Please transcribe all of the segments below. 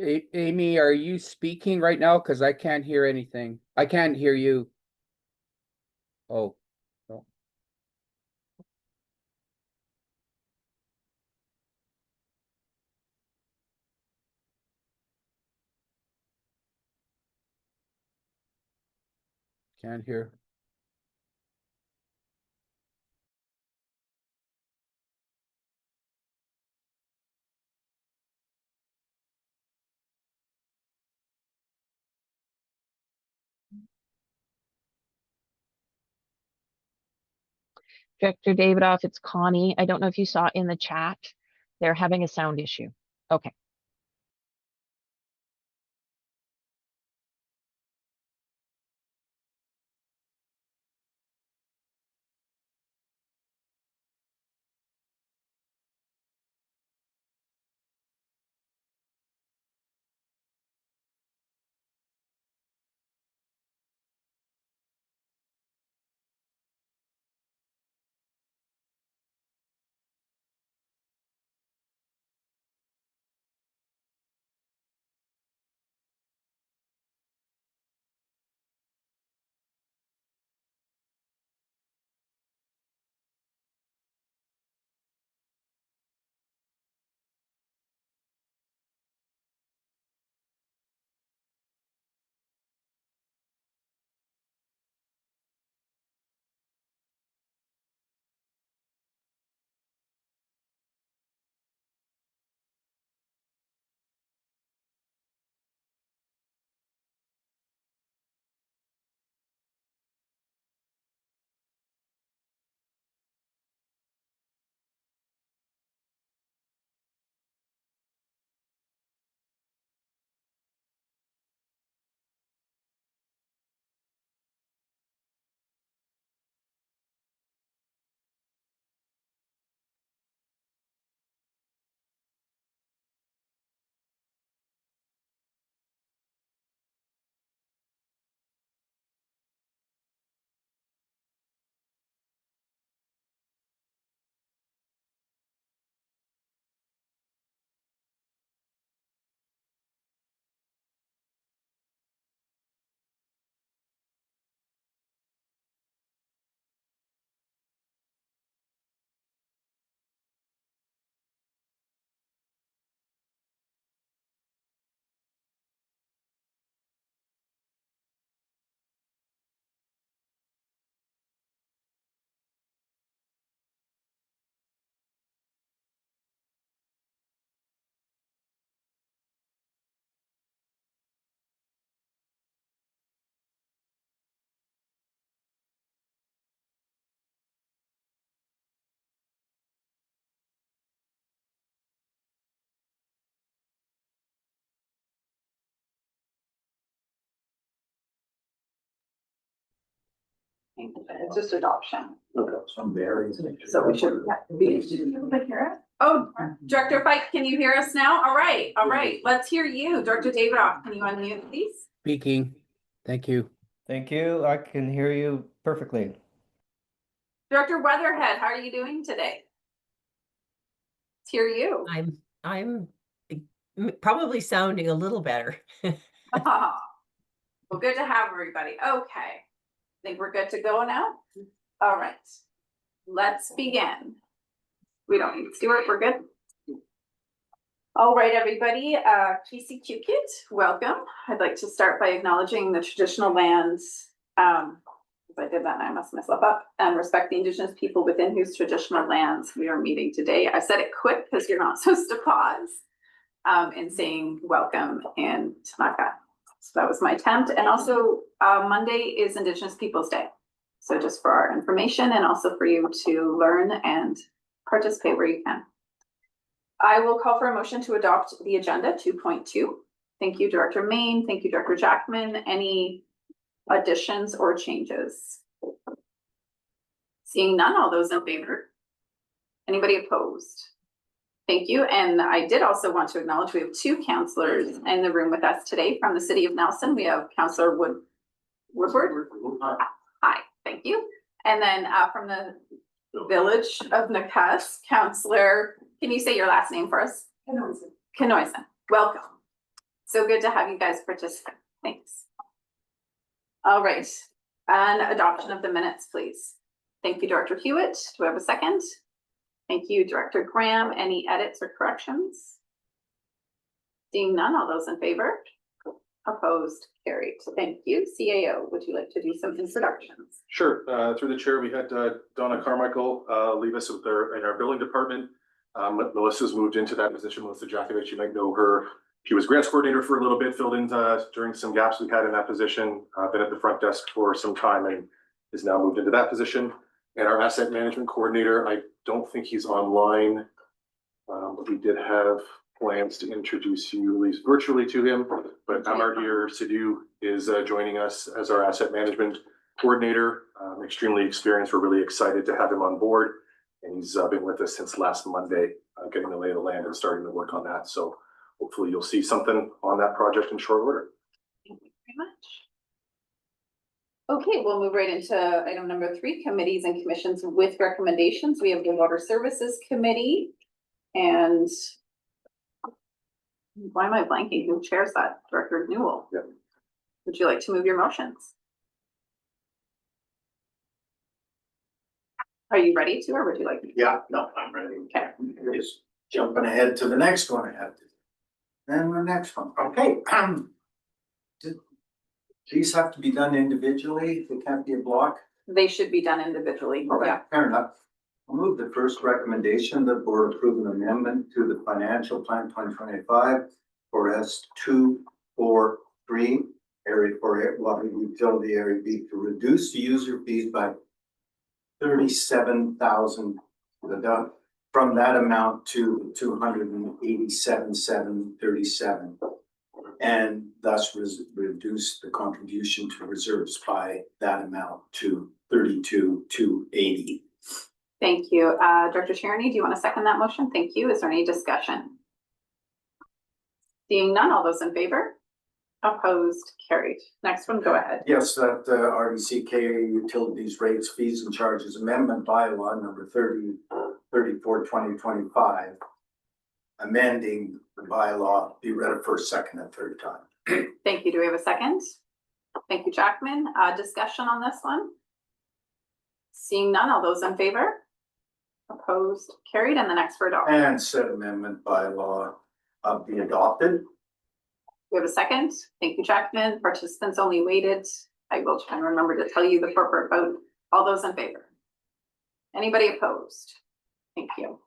Amy, are you speaking right now? Because I can't hear anything. I can't hear you. Oh, no, can't hear. Director Davidoff, it's Connie. I don't know if you saw in the chat, they're having a sound issue. Okay. It's just adoption. Look up some berries. So we should be. Oh, Director Fike, can you hear us now? All right, let's hear you. Director Davidoff, can you unmute, please? Speaking. Thank you. Thank you. I can hear you perfectly. Director Weatherhead, how are you doing today? Let's hear you. I'm probably sounding a little better. Well, good to have everybody. Okay. I think we're good to go now. All right. Let's begin. We don't need Stuart, we're good. All right, everybody. Casey Cukit, welcome. I'd like to start by acknowledging the traditional lands. If I did that, I messed myself up. And respect the Indigenous people within whose traditional lands we are meeting today. I said it quick because you're not supposed to pause in saying welcome in Tanaka. So that was my attempt. And also Monday is Indigenous Peoples Day. So just for our information and also for you to learn and participate where you can. I will call for a motion to adopt the agenda 2.2. Thank you, Director Main. Thank you, Director Jackman. Any additions or changes? Seeing none, all those in favor? Anybody opposed? Thank you. And I did also want to acknowledge we have two counselors in the room with us today from the city of Nelson. We have Councillor Woodward. Hi, thank you. And then from the village of Nakus, Councillor, can you say your last name for us? Kanoisan. Welcome. So good to have you guys participate. Thanks. All right, and adoption of the minutes, please. Thank you, Director Hewitt. Do we have a second? Thank you, Director Graham. Any edits or corrections? Seeing none, all those in favor? Opposed, carried. Thank you. CAO, would you like to do some introductions? Sure. Through the chair, we had Donna Carmichael leave us in our billing department. Melissa's moved into that position. Melissa Jakovich, you might know her. She was grants coordinator for a little bit, filled in during some gaps we had in that position. Been at the front desk for some time and is now moved into that position. And our asset management coordinator, I don't think he's online, but we did have plans to introduce you at least virtually to him. But Amardir Sidhu is joining us as our asset management coordinator. Extremely experienced. We're really excited to have him on board. And he's been with us since last Monday, getting the lay of the land and starting to work on that. So hopefully you'll see something on that project in short order. Thank you very much. Okay, we'll move right into item number 3, committees and commissions with recommendations. We have the Water Services Committee. And why am I blanking? Who chairs that? Director Newell. Yeah. Would you like to move your motions? Are you ready to, or would you like me to? Yeah, no, I'm ready. Okay. Just jumping ahead to the next one I have to. Then the next one, okay. These have to be done individually, they can't be a block. They should be done individually. Okay, Yeah. fair enough. I'll move the first recommendation, the board approve an amendment to the financial plan 2025 for S243 area for water utility area B to reduce the user fees by 37,000 from that amount to 287,737, and thus reduce the contribution to reserves by that amount to 32,280. Thank you. Director Sharani, do you want to second that motion? Thank you. Is there any discussion? Seeing none, all those in favor? Opposed, carried. Next one, go ahead. Yes, that RDCK utilities rates fees and charges amendment bylaw number 34/2025, amending the bylaw, be read a first, second, and third time. Thank you. Do we have a second? Thank you, Jackman. Discussion on this one? Seeing none, all those in favor? Opposed, carried, and the next for adoption. And said amendment bylaw be adopted. We have a second. Thank you, Jackman. Participants only waited. I will try and remember to tell you the corporate vote. All those in favor? Anybody opposed? Thank you.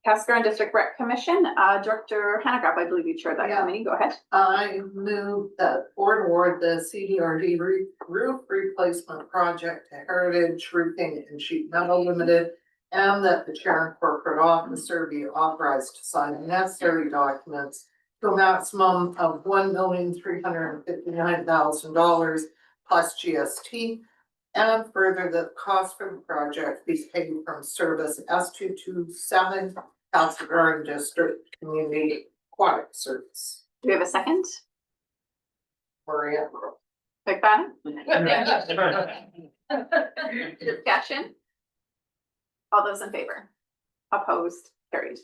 Cascaron District Rec Commission, Director Hanegraaff, I believe you chaired that committee. Go ahead. I move that board award the CDRD roof replacement project to Heritage Roofing and Sheet Metal Limited, and that the chair and corporate officer be authorized to sign the necessary documents to a maximum of $1,359,000 plus GST, and further that the cost for the project be paid from service S227 Cascaron District Community Aquatic Service. Do we have a second? Maria. McFadden? Discussion? All those in favor? Opposed? Carried.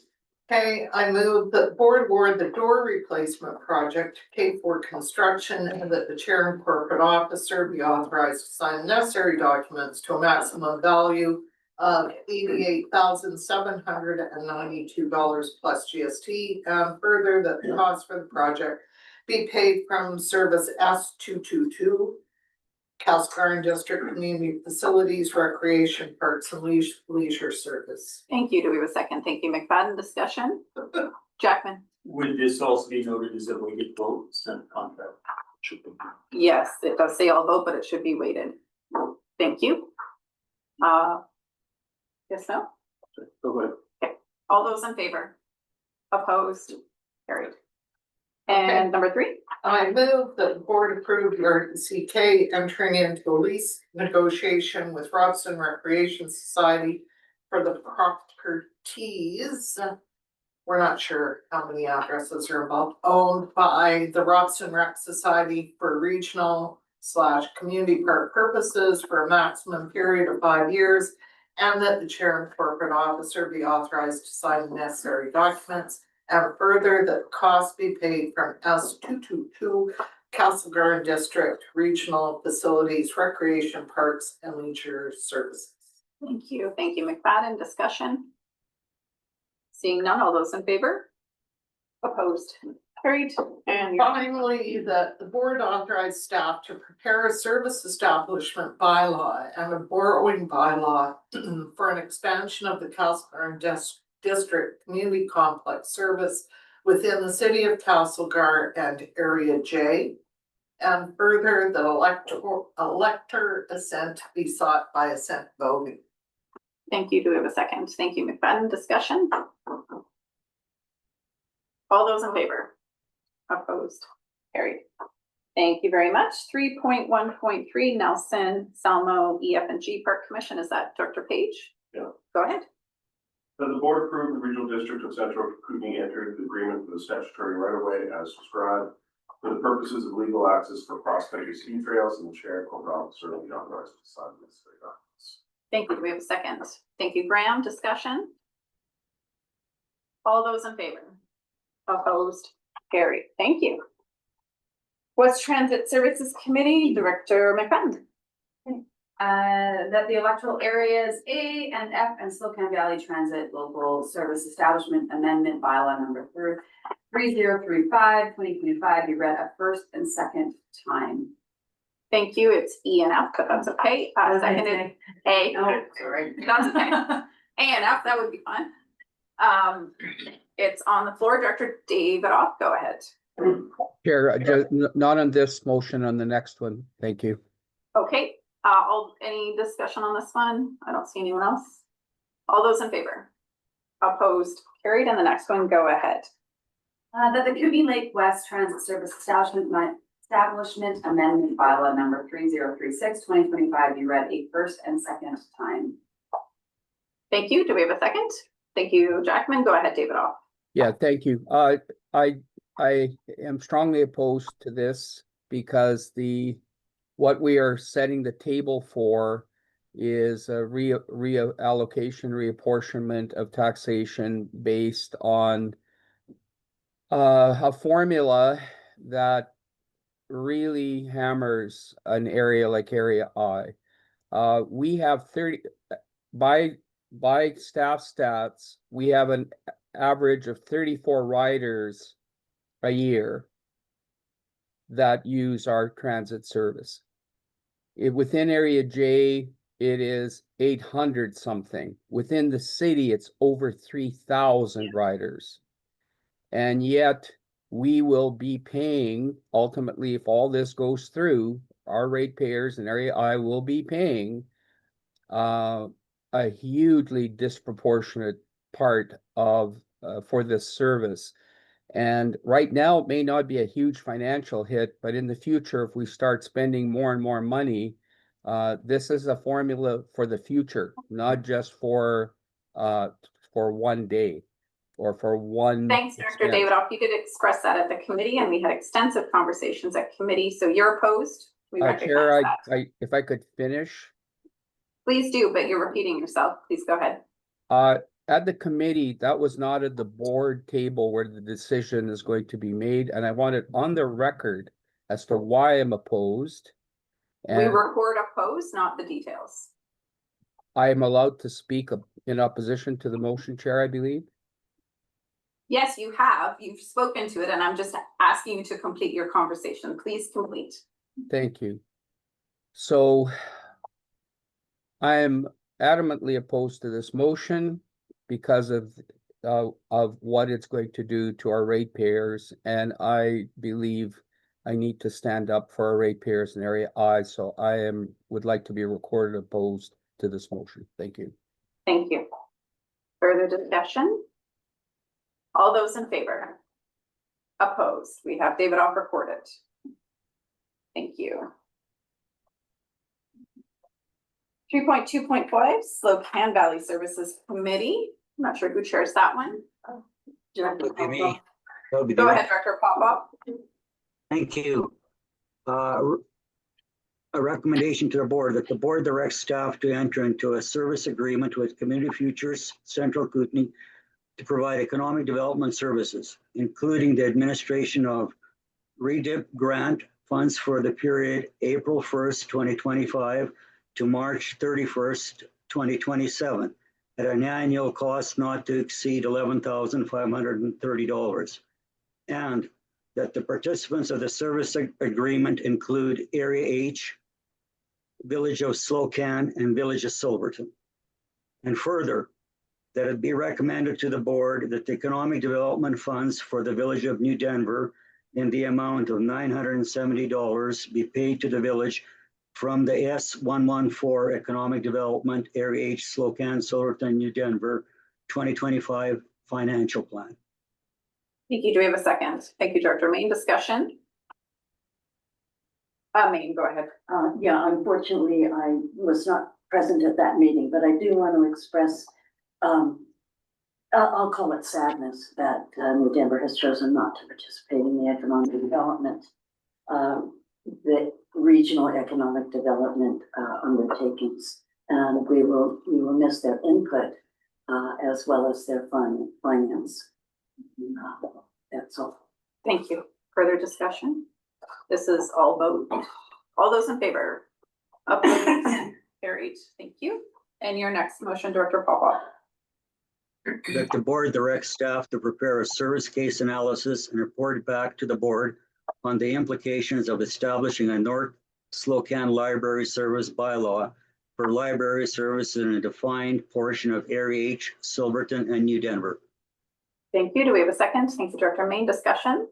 Okay, I move that board award the door replacement project to K4 Construction, and that the chair and corporate officer be authorized to sign necessary documents to a maximum value of $88,792 plus GST, and further that the cost for the project be paid from service S222 Cascaron District Community Facilities, Recreation, Parks and Leisure Service. Thank you. Do we have a second? Thank you, McFadden. Discussion? Jackman? Would this also be noted as a weighted vote sent contract? Yes, it does say all vote, but it should be weighted. Thank you. Yes, no? Go ahead. All those in favor? Opposed? Carried. And number 3? I move that the board approve the RDCK entering into a lease negotiation with Robson Recreation Society for the properties. We're not sure how many addresses are involved, owned by the Robson Rec Society for regional/community park purposes for a maximum period of 5 years, and that the chair and corporate officer be authorized to sign the necessary documents And further, that costs be paid from S222 Castlegar District Regional Facilities, Recreation Parks and Leisure Services. Thank you, McFadden. Discussion? Seeing none, all those in favor? Opposed? Carried. And Finally, that the board authorized staff to prepare a service establishment bylaw and a borrowing bylaw for an expansion of the Castlegar District Community Complex service within the city of Castlegar and Area J. And further, that elector assent be sought by assent voting. thank you. Do we have a second? Thank you, McFadden. Discussion? All those in favor? Opposed? Carried. Thank you very much. 3.1.3 Nelson, Salmo, EF&G Park Commission. Is that Director Page? Yeah. Go ahead. So the board approved the regional district of Central Kootenay entered the agreement for the statutory right of way as described for the purposes of legal access for cross-country ski trails, and the chair and corporate officer will be authorized to sign this documents. Thank you. Do we have a second? Thank you, Graham. Discussion? All those in favor? Opposed? Carried. Thank you. West Transit Services Committee, Director McFadden. That the electoral areas A and F and Slocan Valley Transit Local Service Establishment Amendment Bylaw number 3035/2025 be read a first and second time. Thank you. It's E and F, but that's okay. Seconded A. Oh, sorry. That's okay. A and F, that would be fun. It's on the floor. Director Davidoff, go ahead. Chair, not on this motion, on the next one. Thank you. Okay, any discussion on this one? I don't see anyone else. All those in favor? Opposed? Carried. And the next one, go ahead. That the Kootenay Lake West Transit Service Establishment Amendment Bylaw number 3036/2025 be read a first and second time. Thank you. Do we have a second? Thank you, Jackman. Go ahead, Davidoff. Yeah, thank you. I am strongly opposed to this because what we are setting the table for is a reallocation, reapportionment of taxation based on a formula that really hammers an area like Area I. We have 30 by staff stats, we have an average of 34 riders a year that use our transit service. Within Area J, it is 800 something. Within the city, it's over 3,000 riders. And yet we will be paying, ultimately, if all this goes through, our ratepayers in Area I will be paying a hugely disproportionate part of for this service. And right now, it may not be a huge financial hit, but in the future, if we start spending more and more money, this is a formula for the future, not just for 1 day or for one. Thanks, Director Davidoff. You did express that at the committee, and we had extensive conversations at committee. So you're opposed. We recognize Chair, that. If I could finish. Please do, but you're repeating yourself. Please go ahead. At the committee, that was not at the board table where the decision is going to be made, and I want it on the record as to why I'm opposed. And we record opposed, not the details. I am allowed to speak in opposition to the motion, Chair, I believe. Yes, you have. You've spoken to it, and I'm just asking you to complete your conversation. Please complete. Thank you. So I am adamantly opposed to this motion because of what it's going to do to our ratepayers, and I believe I need to stand up for our ratepayers in Area I. So I would like to be recorded opposed to this motion. Thank you. Thank you. Further discussion? All those in favor? Opposed? We have Davidoff recorded. Thank you. 3.2.5 Slocan Valley Services Committee. I'm not sure who chairs that one. Director Would be me. Popov. That would be Go me. ahead, Director Popov. Thank you. A recommendation to the board that the board directs staff to enter into a service agreement with Community Futures Central Kootenay to provide economic development services, including the administration of RDIP grant funds for the period April 1st, 2025 to March 31st, 2027 at an annual cost not to exceed $11,530. And that the participants of the service agreement include Area H, Village of Slocan, and Village of Silverton. And further, that it be recommended to the board that the economic development funds for the Village of New Denver in the amount of $970 be paid to the village from the S114 Economic Development Area H Slocan, Silverton, New Denver 2025 financial plan. Thank you. Do we have a second? Thank you, Director Main. Discussion? Main, go ahead. Yeah, unfortunately, I was not present at that meeting, but I do want to express, I'll call it sadness that New Denver has chosen not to participate in the economic development, the regional economic development undertakings. And we will miss their input as well as their finance. That's all. Thank you. Further discussion? This is all vote. All those in favor? Opposed? Carried. Thank you. And your next motion, Director Papa. That the board directs staff to prepare a service case analysis and report back to the board on the implications of establishing a North Slocan Library Service bylaw for library services in a defined portion of Area H, Silverton, and New Denver. Thank you. Do we have a second? Thank you, Director Main. Discussion?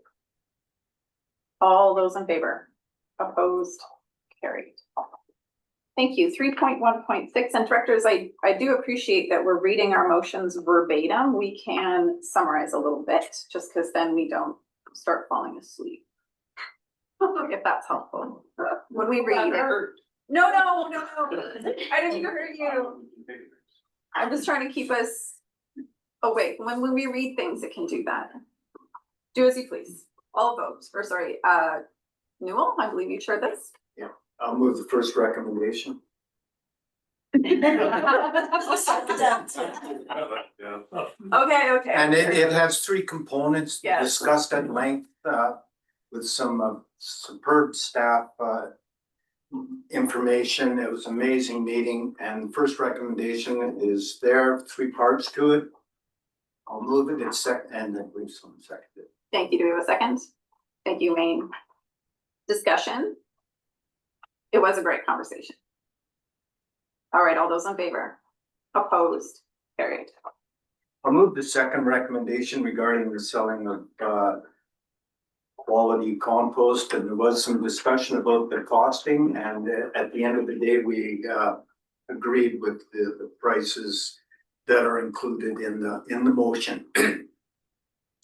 All those in favor? Opposed? Carried. Thank you. 3.1.6, and directors, I do appreciate that we're reading our motions verbatim. We can summarize a little bit just because then we don't start falling asleep. If that's helpful. When we read it. No. I didn't even hurt you. I'm just trying to keep us awake. When we read things, it can do that. Do as you please. All votes, or sorry, Newell, I believe you shared this. Yeah, I'll move the first recommendation. Okay. And it has three components Yes. discussed at length with some superb staff information. It was an amazing meeting, and first recommendation is there, three parts to it. I'll move it in second, and then leave some seconded. Thank you. Do we have a second? Thank you, Maine. Discussion? It was a great conversation. All right, all those in favor? Opposed? Carried. I'll move the second recommendation regarding the selling of quality compost, and there was some discussion about the costing, and at the end of the day, we agreed with the prices that are included in the motion. Thank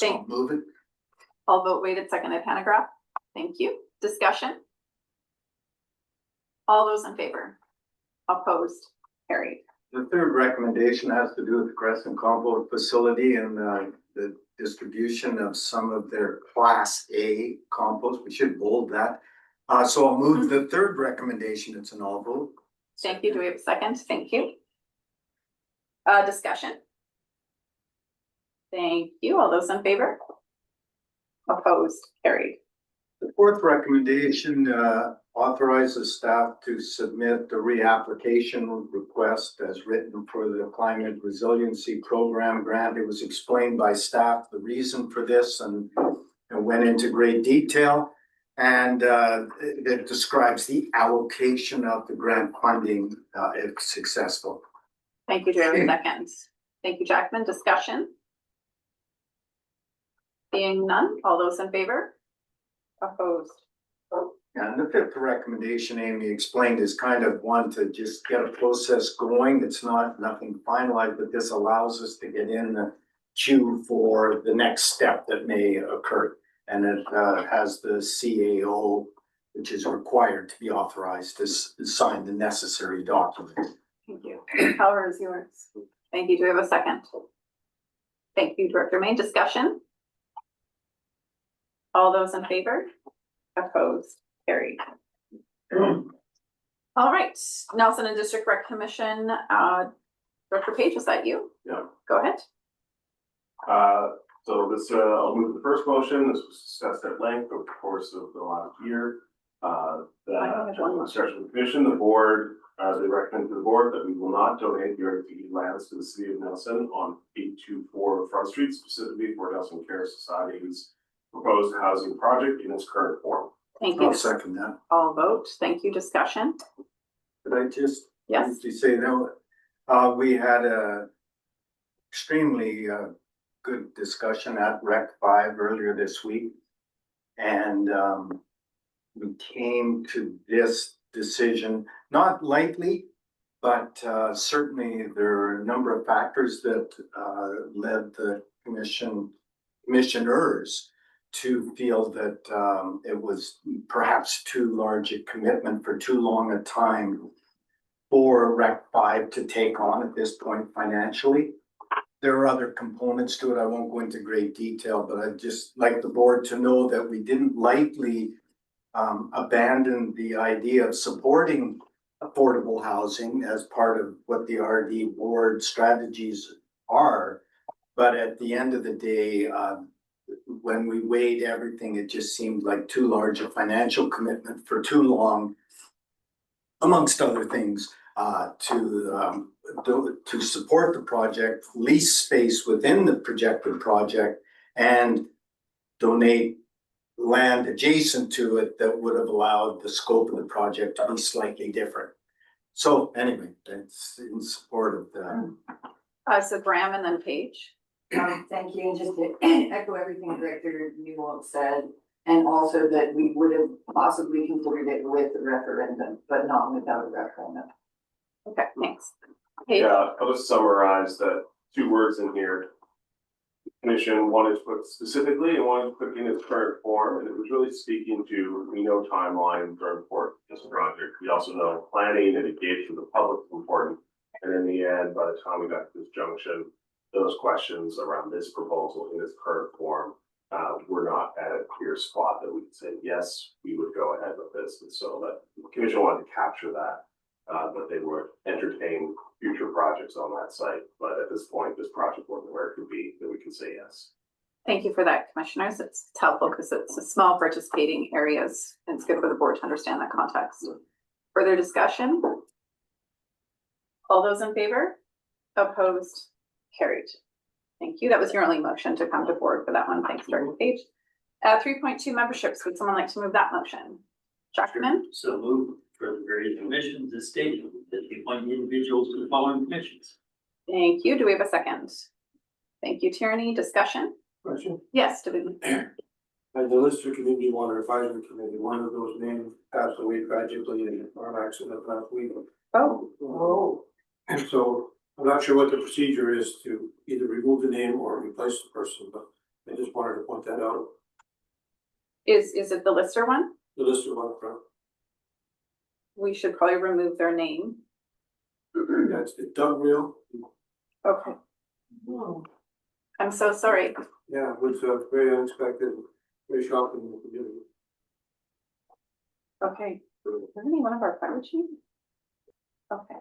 I'll move it. I'll vote weighted seconded panagraph. Thank you. Discussion? All those in favor? Opposed? Carried. The third recommendation has to do with the Crescent Compost Facility and the distribution of some of their Class A compost. We should bold that. So I'll move the third recommendation. It's an all vote. Thank you. Do we have a second? Thank you. Discussion? Thank you. All those in favor? Opposed? Carried. The fourth recommendation authorizes staff to submit the reapplication request as written for the Climate Resiliency Program grant. It was explained by staff the reason for this and went into great detail. And it describes the allocation of the grant funding if successful. Thank you, Jeremy. Second. Thank you, Jackman. Discussion? Being none, all those in favor? Opposed? And the fifth recommendation Amy explained is kind of one to just get a process going. It's nothing finalized, but this allows us to get in the queue for the next step that may occur. And it has the CAO, which is required to be authorized to sign the necessary documents. Thank you. Power is yours. Thank you. Do we have a second? Thank you, Director Main. Discussion? All those in favor? Opposed? Carried. All right, Nelson and District Rec Commission, Director Page, was that you? Yeah. Go ahead. So this, I'll move the first motion. This was discussed at length over the course of the last year. The starts with the commission, the board, they recommend to the board that we will not donate the RDCK lands to the city of Nelson on 824 Front Street, specifically for Nelson Care Society's proposed housing project in its current form. Thank you. I'll second that. All vote. Thank you. Discussion? Could I just Yes. briefly say that we had a extremely good discussion at Rec 5 earlier this week. And we came to this decision, not lightly, but certainly there are a number of factors that led the commissioners to feel that it was perhaps too large a commitment for too long a time for Rec 5 to take on at this point financially. There are other components to it. I won't go into great detail, but I'd just like the board to know that we didn't lightly abandon the idea of supporting affordable housing as part of what the RD board strategies are. But at the end of the day, when we weighed everything, it just seemed like too large a financial commitment for too long, amongst other things, to support the project, lease space within the projected project, and donate land adjacent to it that would have allowed the scope of the project to be slightly different. So anyway, that's in support of that. So Graham and then Paige. Thank you, and just to echo everything Director Newell said, and also that we would have possibly considered it with a referendum, but not without a referendum. Okay, thanks. Paige? Yeah, I'll just summarize that 2 words in here. Commission, one is put specifically and one is put in its current form, and it was really speaking to, we know timelines are important for this project. We also know planning and engagement with the public is important. And in the end, by the time we got to this junction, those questions around this proposal in its current form were not at a clear spot that we could say, yes, we would go ahead with this. And so that the commission wanted to capture that they would entertain future projects on that site. But at this point, this project wasn't where it could be that we can say yes. Thank you for that, commissioners. It's helpful because it's a small participating areas. And it's good for the board to understand that context. Further discussion? All those in favor? Opposed? Carried. Thank you. That was your only motion to come to board for that one. Thanks, Director Page. 3.2 memberships. Would someone like to move that motion? Jackman? So move for the various commissions as stated, that they appoint individuals to the following commissions. Thank you. Do we have a second? Thank you, Tierney. Discussion? Question. Yes, David. As the Lister Community Water Advisory Committee, one of those names passed away tragically in a car accident last week. Oh. And so I'm not sure what the procedure is to either remove the name or replace the person, but I just wanted to point that out. Is it the Lister one? The Lister one from. We should probably remove their name. That's Doug Real. Okay. I'm so sorry. Yeah, it was very unexpected, very shocking in the community. Okay. Isn't he one of our fire chiefs? Okay.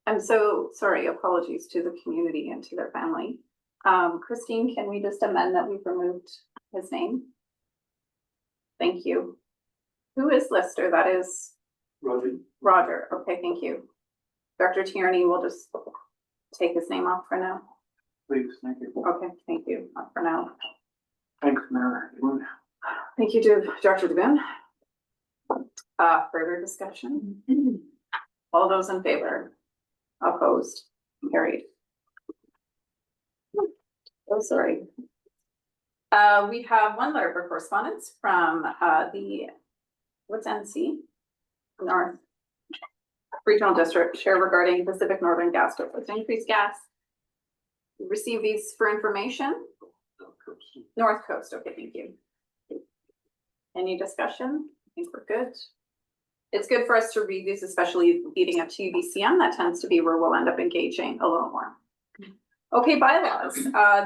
I'm so sorry. Apologies to the community and to their family. Christine, can we just amend that we've removed his name? Thank you. Who is Lister? That is Roger. Okay, thank you. Dr. Tierney will just take his name off for now. Please, thank you. Okay, thank you. Off for now. Thanks, Mayor. Thank you to Dr. DeBoon. Further discussion? All those in favor? Opposed? Carried. Oh, sorry. We have one letter for correspondence from what's NC? North Regional District share regarding Pacific Northern Gas District increased gas. We receive these for information. North Coast. Okay, thank you. Any discussion? I think we're good. It's good for us to read these, especially leading up to UBCM. That tends to be where we'll end up engaging a little more. Okay, bylaws.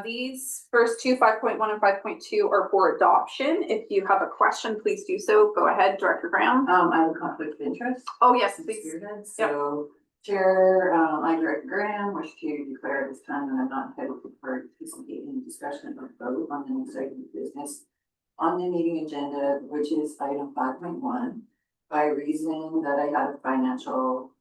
These first two, 5.1 and 5.2, are for adoption. If you have a question, please do so. Go ahead, Director Graham. I have a conflict of interest. Oh, yes, please. So Chair, I, Director Graham, wish to declare at this time that I'm not entitled to participate in discussion or vote on the next item of business on the meeting agenda, which is item 5.1, by reason that I had financial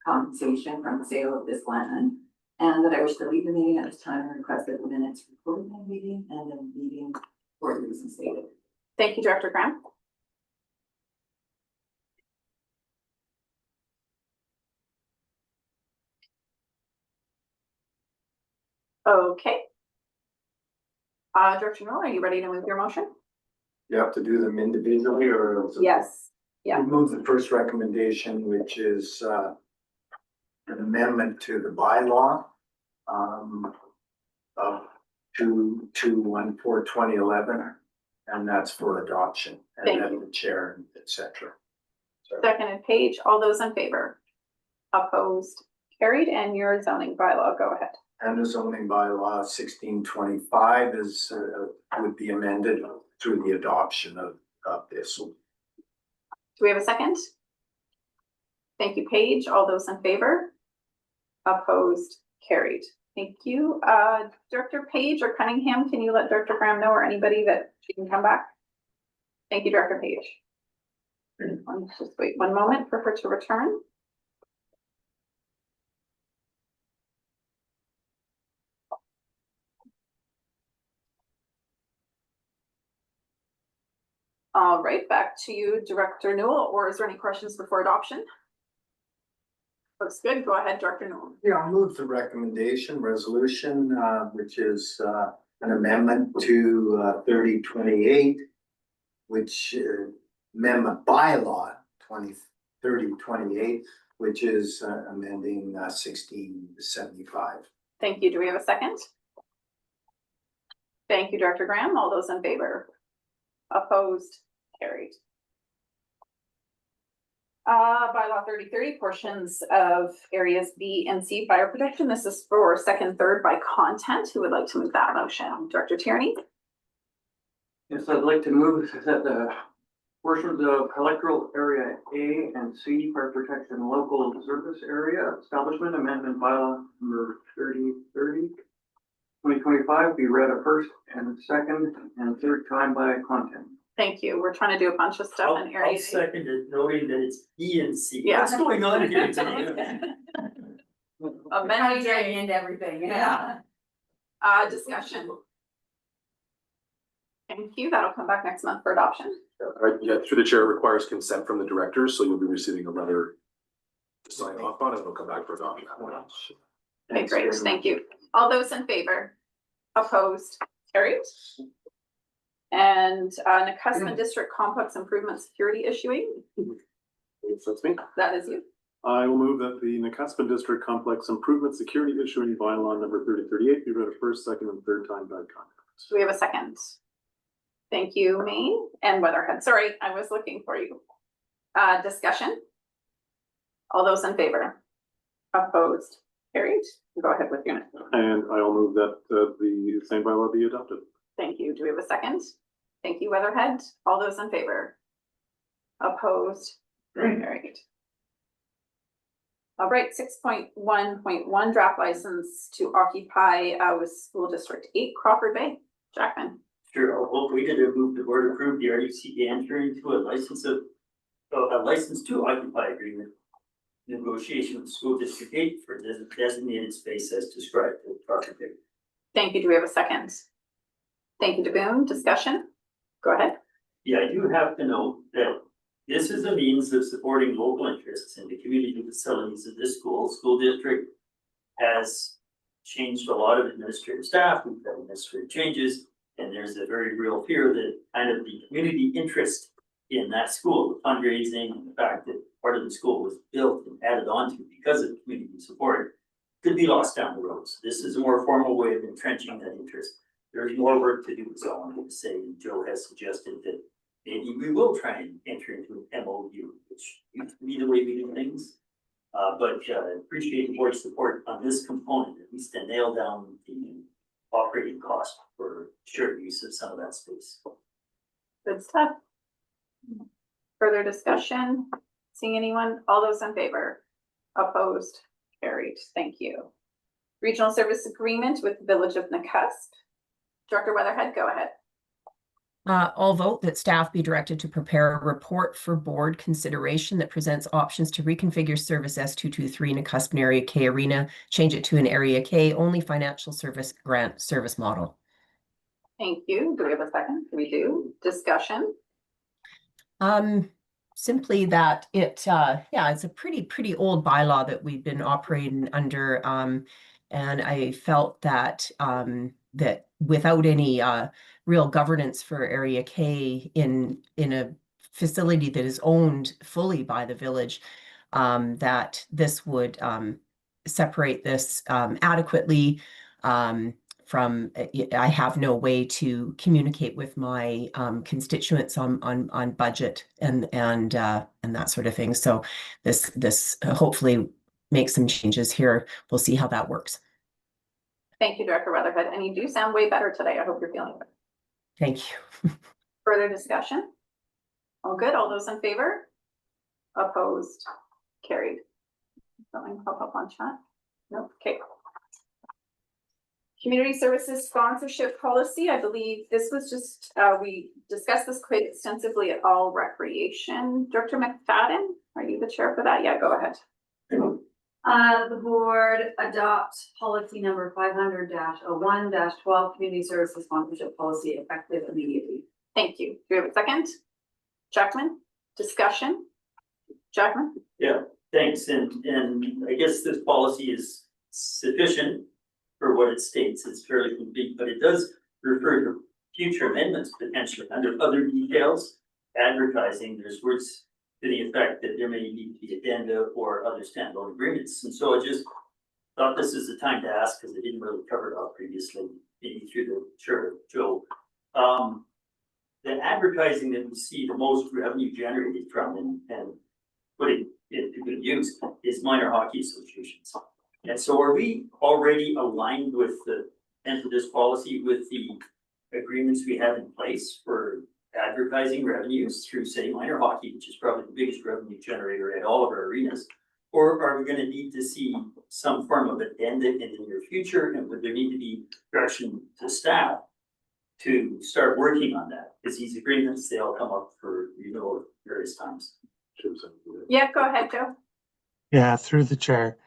compensation from the sale of this land, and that I wish to leave the meeting at this time and request that the minutes recorded in the meeting and the meeting for the reasons stated. Thank you, Director Graham. Okay. Director Noel, are you ready to move your motion? You have to do them individually or? Yes. Yeah. Move the first recommendation, which is an amendment to the bylaw of 2/1/4/2011, and that's for adoption, and Thank then the chair, etc. Seconded Page, all those in favor? Opposed, carried, and your zoning bylaw, go ahead. And the zoning bylaw 1625 is would be amended through the adoption of this. Do we have a second? Thank you, Paige. All those in favor? Opposed, carried. Thank you. Director Page or Cunningham, can you let Director Graham know or anybody that she can come back? Thank you, Director Page. Let's just wait one moment for her to return. All right, back to you, Director Newell, or is there any questions before adoption? Looks good. Go ahead, Director Newell. Yeah, I'll move the recommendation resolution, which is an amendment to 3028, which amendment bylaw 3028, which is amending 1675. Thank you. Do we have a second? Thank you, Director Graham. All those in favor? Opposed, carried. Bylaw 3030, portions of areas B and C fire protection. This is for second, third by content. Who would like to move that motion? Director Tierney? Yes, I'd like to move that the portions of electoral area A and C fire protection local service area establishment amendment bylaw number 3030 2025 be read a first and second and third time by content. Thank you. We're trying to do a bunch of stuff in area I'll A. second it, noting that it's B and C. Yeah. What's going on here today? Amending into everything, yeah. Discussion. Thank you. That'll come back next month for adoption. Yeah, through the chair, it requires consent from the directors, so you'll be receiving a letter to sign off on, and it'll come back for adoption. Okay, great. Thank you. All those in favor? Opposed? Carried. And Nakusma District Complex Improvement Security Issuing. That's me. That is you. I will move that the Nakusma District Complex Improvement Security Issuing bylaw number 3038 be read a first, second, and third time by content. Do we have a second? Thank you, Maine and Weatherhead. Sorry, I was looking for you. Discussion. All those in favor? Opposed? Carried. Go ahead with your. And I'll move that the same bylaw be adopted. Thank you. Do we have a second? Thank you, Weatherhead. All those in favor? Opposed? Carried. All right, 6.1.1 draft license to occupy with School District 8 Crawford Bay. Jackman. Sure, I'll vote we did move the board approve the RDCK entering into a license to occupy agreement negotiation with School District 8 for designated space as described in Crawford Bay. Thank you. Do we have a second? Thank you, DeBoon. Discussion? Go ahead. Yeah, I do have to note that this is a means of supporting local interests in the community facilities of this school. School district has changed a lot of administrative staff. We've had administrative changes, and there's a very real fear that kind of the community interest in that school, the fundraising, and the fact that part of the school was built and added on to because of community support, could be lost down the road. So this is a more formal way of entrenching that interest. There's more work to do, so I'm going to say, Joe has suggested that maybe we will try and enter into an MOU, which used to be the way we do things. But appreciate the board's support on this component, at least to nail down the operating cost for shared use of some of that space. Good stuff. Further discussion? Seeing anyone? All those in favor? Opposed? Carried. Thank you. Regional service agreement with the Village of Nakusp. Director Weatherhead, go ahead. I'll vote that staff be directed to prepare a report for board consideration that presents options to reconfigure service S223 Nakusp and Area K Arena, change it to an Area K only financial service grant service model. Thank you. Do we have a second? We do. Discussion. Simply that it's a pretty old bylaw that we've been operating under. And I felt that that without any real governance for Area K in a facility that is owned fully by the village, that this would separate this adequately from. I have no way to communicate with my constituents on budget and that sort of thing. So this hopefully makes some changes here. We'll see how that works. Thank you, Director Weatherhead. And you do sound way better today. I hope you're feeling better. Thank you. Further discussion? All good. All those in favor? Opposed? Carried. Something pop up on chat? Nope. Okay. Community services sponsorship policy. I believe this was just, we discussed this quite extensively at all recreation. Director McFadden, are you the chair for that? Yeah, go ahead. The board adopts policy number 500-01-12, community services sponsorship policy effective immediately. Thank you. Do we have a second? Jackman, discussion? Jackman? Yeah, thanks. And I guess this policy is sufficient for what it states. It's fairly complete, but it does refer to future amendments potentially under other details. Advertising, there's words to the effect that there may need to be addenda or other standalone agreements. And so I just thought this is the time to ask because I didn't really cover it all previously, maybe through the chair, Joe. The advertising that we see the most revenue generated from and putting it to good use is minor hockey associations. And so are we already aligned with the end of this policy with the agreements we have in place for advertising revenues through, say, minor hockey, which is probably the biggest revenue generator at all of our arenas? Or are we going to need to see some form of addenda in the near future? And would there need to be direction to staff to start working on that? Because these agreements, they all come up for renewal at various times. Yeah, go ahead, Joe. Yeah, through the chair.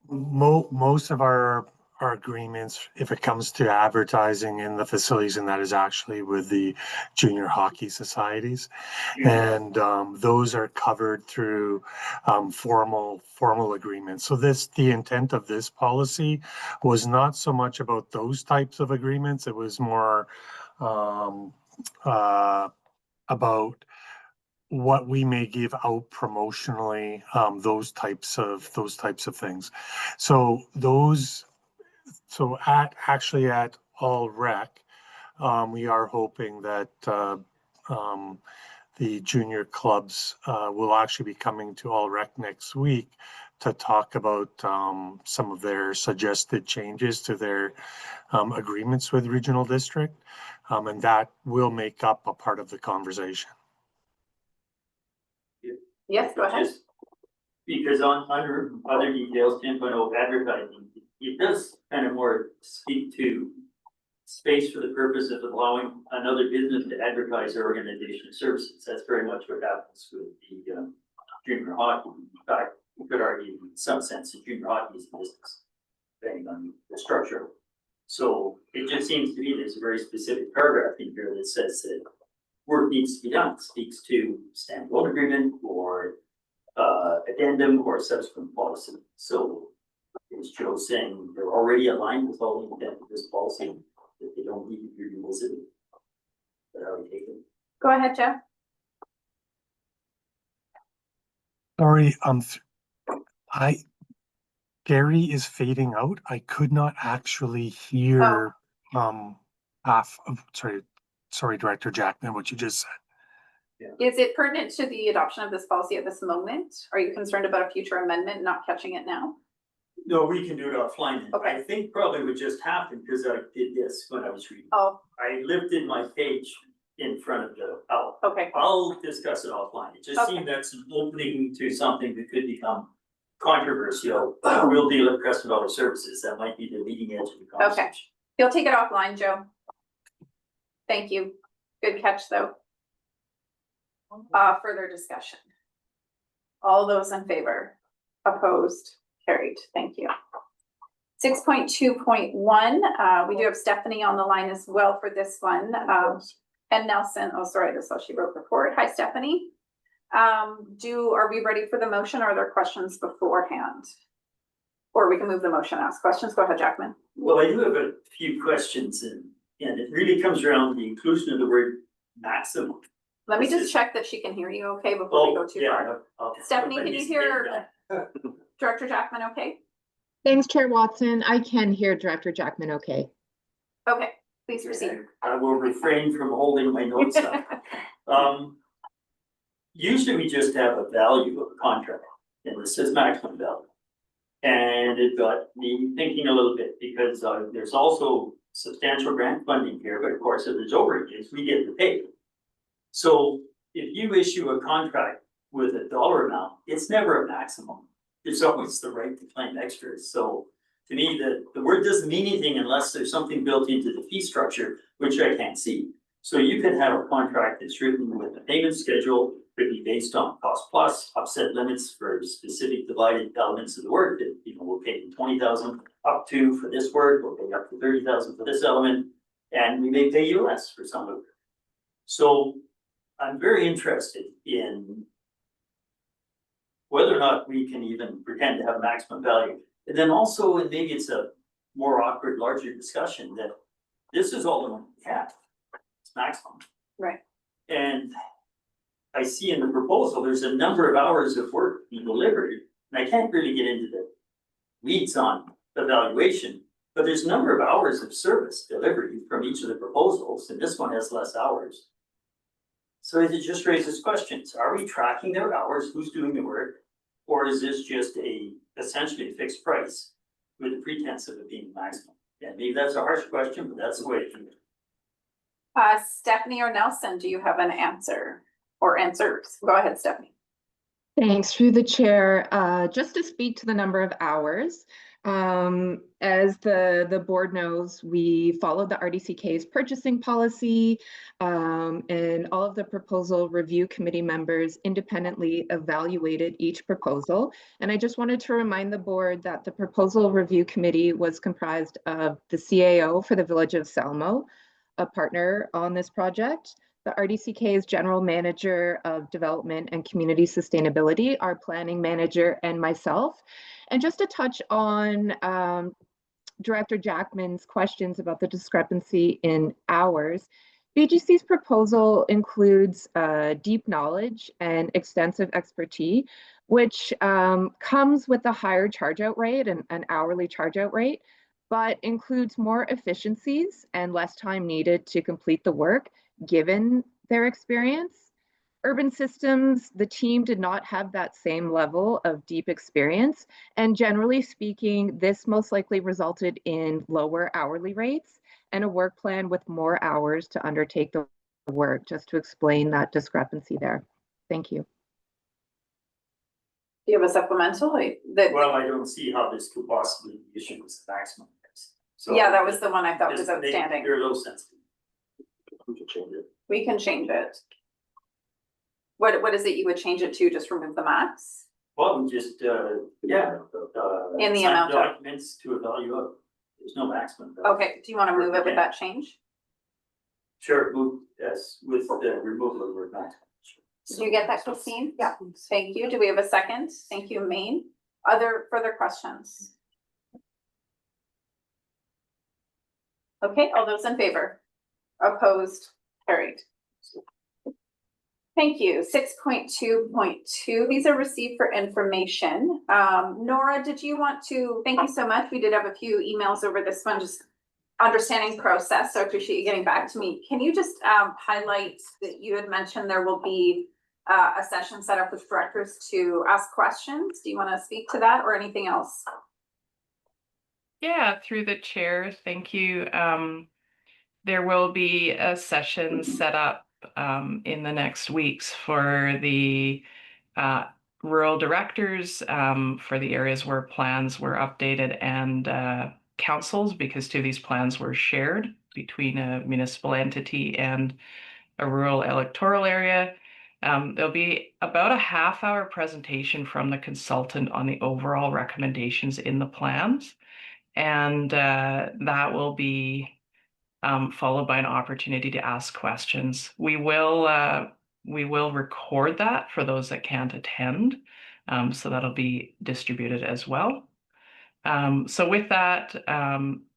Most of our agreements, if it comes to advertising in the facilities, and that is actually with the junior hockey societies, and those are covered through formal agreements. So the intent of this policy was not so much about those types of agreements. It was more about what we may give out promotionally, those types of things. So at All Rec, we are hoping that the junior clubs will actually be coming to All Rec next week to talk about some of their suggested changes to their agreements with regional district, and that will make up a part of the conversation. Yes, go ahead. Just because under other details, 10.0 advertising, it does kind of more speak to space for the purpose of allowing another business to advertise their organization services. That's very much what happens with the junior hockey. In fact, we could argue in some sense that junior hockey is a business, depending on the structure. So it just seems to me there's a very specific paragraph in here that says that work needs to be done. It speaks to standalone agreement or addendum or subsequent policy. So is Joe saying they're already aligned with all the intent of this policy, that they don't need to be revisited? But how we take it? Go ahead, Joe. Sorry, Gary is fading out. I could not actually hear half of sorry, Director Jackman, what you just said. Yeah. Is it pertinent to the adoption of this policy at this moment? Are you concerned about a future amendment not catching it now? No, we can do it offline. Okay. I think probably what just happened, because I did this when I was reading. Oh, I lifted my page in front of the, Okay, I'll discuss it offline. It just Okay. seemed that's an opening to something that could become controversial. We'll deal with Crescent Valley Services. That might be the leading edge of the conversation. you'll take it offline, Joe. Thank you. Good catch, though. Further discussion. All those in favor? Opposed? Carried. Thank you. 6.2.1, we do have Stephanie on the line as well for this one. And Nelson, oh, sorry, this is how she wrote report. Hi, Stephanie. Are we ready for the motion, or are there questions beforehand? Or we can move the motion, ask questions. Go ahead, Jackman. Well, I do have a few questions, and it really comes around the inclusion of the word maximum. Let me just check that she can hear you okay before we go too far. Okay. Stephanie, can you hear Director Jackman okay? Thanks, Chair Watson. I can hear Director Jackman okay. Okay, please proceed. I will refrain from holding my notes up. Usually we just have a value of a contract, and this is maximum value. And it got me thinking a little bit, because there's also substantial grant funding here, but of course, if there's overages, we get to pay. So if you issue a contract with a dollar amount, it's never a maximum. There's always the right to claim extras. So to me, the word doesn't mean anything unless there's something built into the fee structure, which I can't see. So you could have a contract that's written with a payment schedule, could be based on cost plus, upset limits for specific divided elements of the work that, we'll pay them 20,000 up to for this work, we'll pay up to 30,000 for this element, and we may pay you less for some of it. So I'm very interested in whether or not we can even pretend to have maximum value. And then also, and maybe it's a more awkward, larger discussion, that this is all the one we have. It's maximum. Right. And I see in the proposal, there's a number of hours of work being delivered, and I can't really get into the weeds on evaluation, but there's a number of hours of service delivery from each of the proposals, and this one has less hours. So it just raises questions. Are we tracking their hours? Who's doing the work? Or is this just essentially a fixed price with the pretense of it being maximum? Yeah, maybe that's a harsh question, but that's the way it is. Stephanie or Nelson, do you have an answer or answers? Go ahead, Stephanie. Thanks, through the chair. Just to speak to the number of hours, as the board knows, we followed the RDCK's purchasing policy, and all of the proposal review committee members independently evaluated each proposal. And I just wanted to remind the board that the proposal review committee was comprised of the CAO for the Village of Salmo, a partner on this project, the RDCK's General Manager of Development and Community Sustainability, our Planning Manager, and myself. And just to touch on Director Jackman's questions about the discrepancy in hours, BGC's proposal includes deep knowledge and extensive expertise, which comes with a higher charge-out rate, an hourly charge-out rate, but includes more efficiencies and less time needed to complete the work, given their experience. Urban Systems, the team did not have that same level of deep experience, and generally speaking, this most likely resulted in lower hourly rates and a work plan with more hours to undertake the work, just to explain that discrepancy there. Thank you. Do you have a supplemental? Well, I don't see how this could possibly be issued as the maximum. So yeah, that was the one I thought was outstanding. They're a little sensitive. We can change it. We can change it. What is it you would change it to? Just remove the max? Well, we just, In the sign amount of- documents to evaluate. There's no maximum. value. Okay, do you want to move it with that change? Sure, move, yes, with the removal of the word maximum. Did you get that, Christine? Yeah. Thank you. Do we have a second? Thank you, Maine. Other further questions? Okay, all those in favor? Opposed? Carried. Thank you. 6.2.2, these are received for information. Nora, did you want to, thank you so much. We did have a few emails over this one, just understanding process. So I appreciate you getting back to me. Can you just highlight that you had mentioned there will be a session set up with directors to ask questions? Do you want to speak to that or anything else? Yeah, through the chair, thank you. There will be a session set up in the next weeks for the rural directors for the areas where plans were updated and councils, because two of these plans were shared between a municipal entity and a rural electoral area. There'll be about a half-hour presentation from the consultant on the overall recommendations in the plans. And that will be followed by an opportunity to ask questions. We will record that for those that can't attend. So that'll be distributed as well. So with that,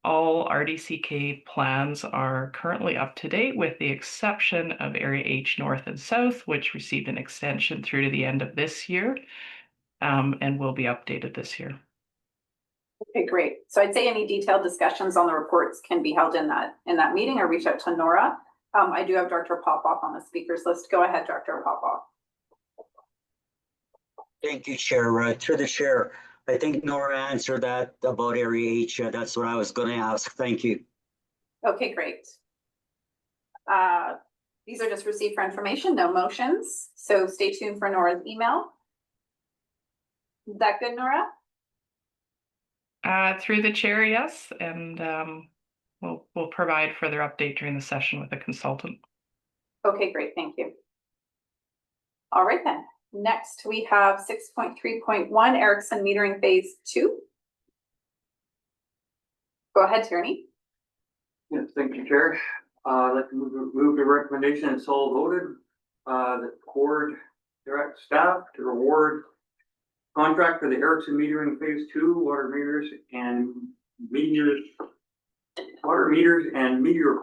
all RDCK plans are currently up to date with the exception of Area H North and South, which received an extension through to the end of this year and will be updated this year. Okay, great. So I'd say any detailed discussions on the reports can be held in that meeting, or reach out to Nora. I do have Dr. Popoff on the speakers list. Go ahead, Dr. Popoff. Thank you, Chair. Through the chair, I think Nora answered that about Area H. That's what I was going to ask. Thank you. Okay, great. These are just received for information, no motions. So stay tuned for Nora's email. Is that good, Nora? Through the chair, yes, and we'll provide further update during the session with the consultant. Okay, great, thank you. All right then, next we have 6.3.1 Erickson metering phase 2. Go ahead, Tierney. Yes, thank you, Chair. I'd like to move the recommendation and so voted. The board direct staff to reward contract for the Erickson metering phase 2 water meters and meteor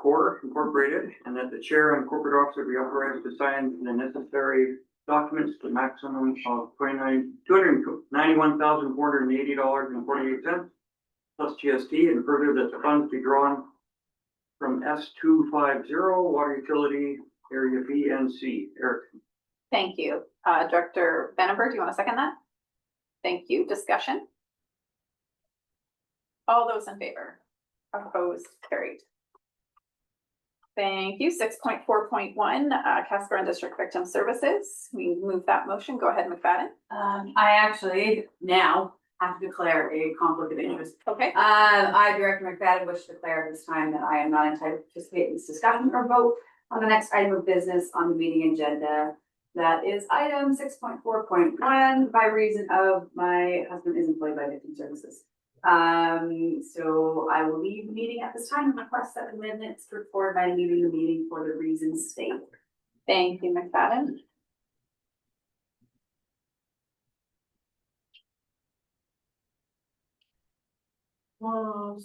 core incorporated, and that the chair and corporate officer be authorized to sign the necessary documents to maximum of $291,480.48 plus GST, and further that the funds be drawn from S250 water utility area B and C. Erickson. Thank you. Director Benenberg, do you want to second that? Thank you. Discussion? All those in favor? Opposed? Carried. Thank you. 6.4.1 Casper and District Victim Services. We move that motion. Go ahead, McFadden. I actually now have to declare a conflict of interest. Okay. I, Director McFadden, wish to declare at this time that I am not entitled to participate in this discussion or vote on the next item of business on the meeting agenda. That is item 6.4.1 by reason of my husband is employed by Victim Services. So I will leave the meeting at this time and request 7 minutes to record my leaving the meeting for the reasons stated. Thank you, McFadden. Go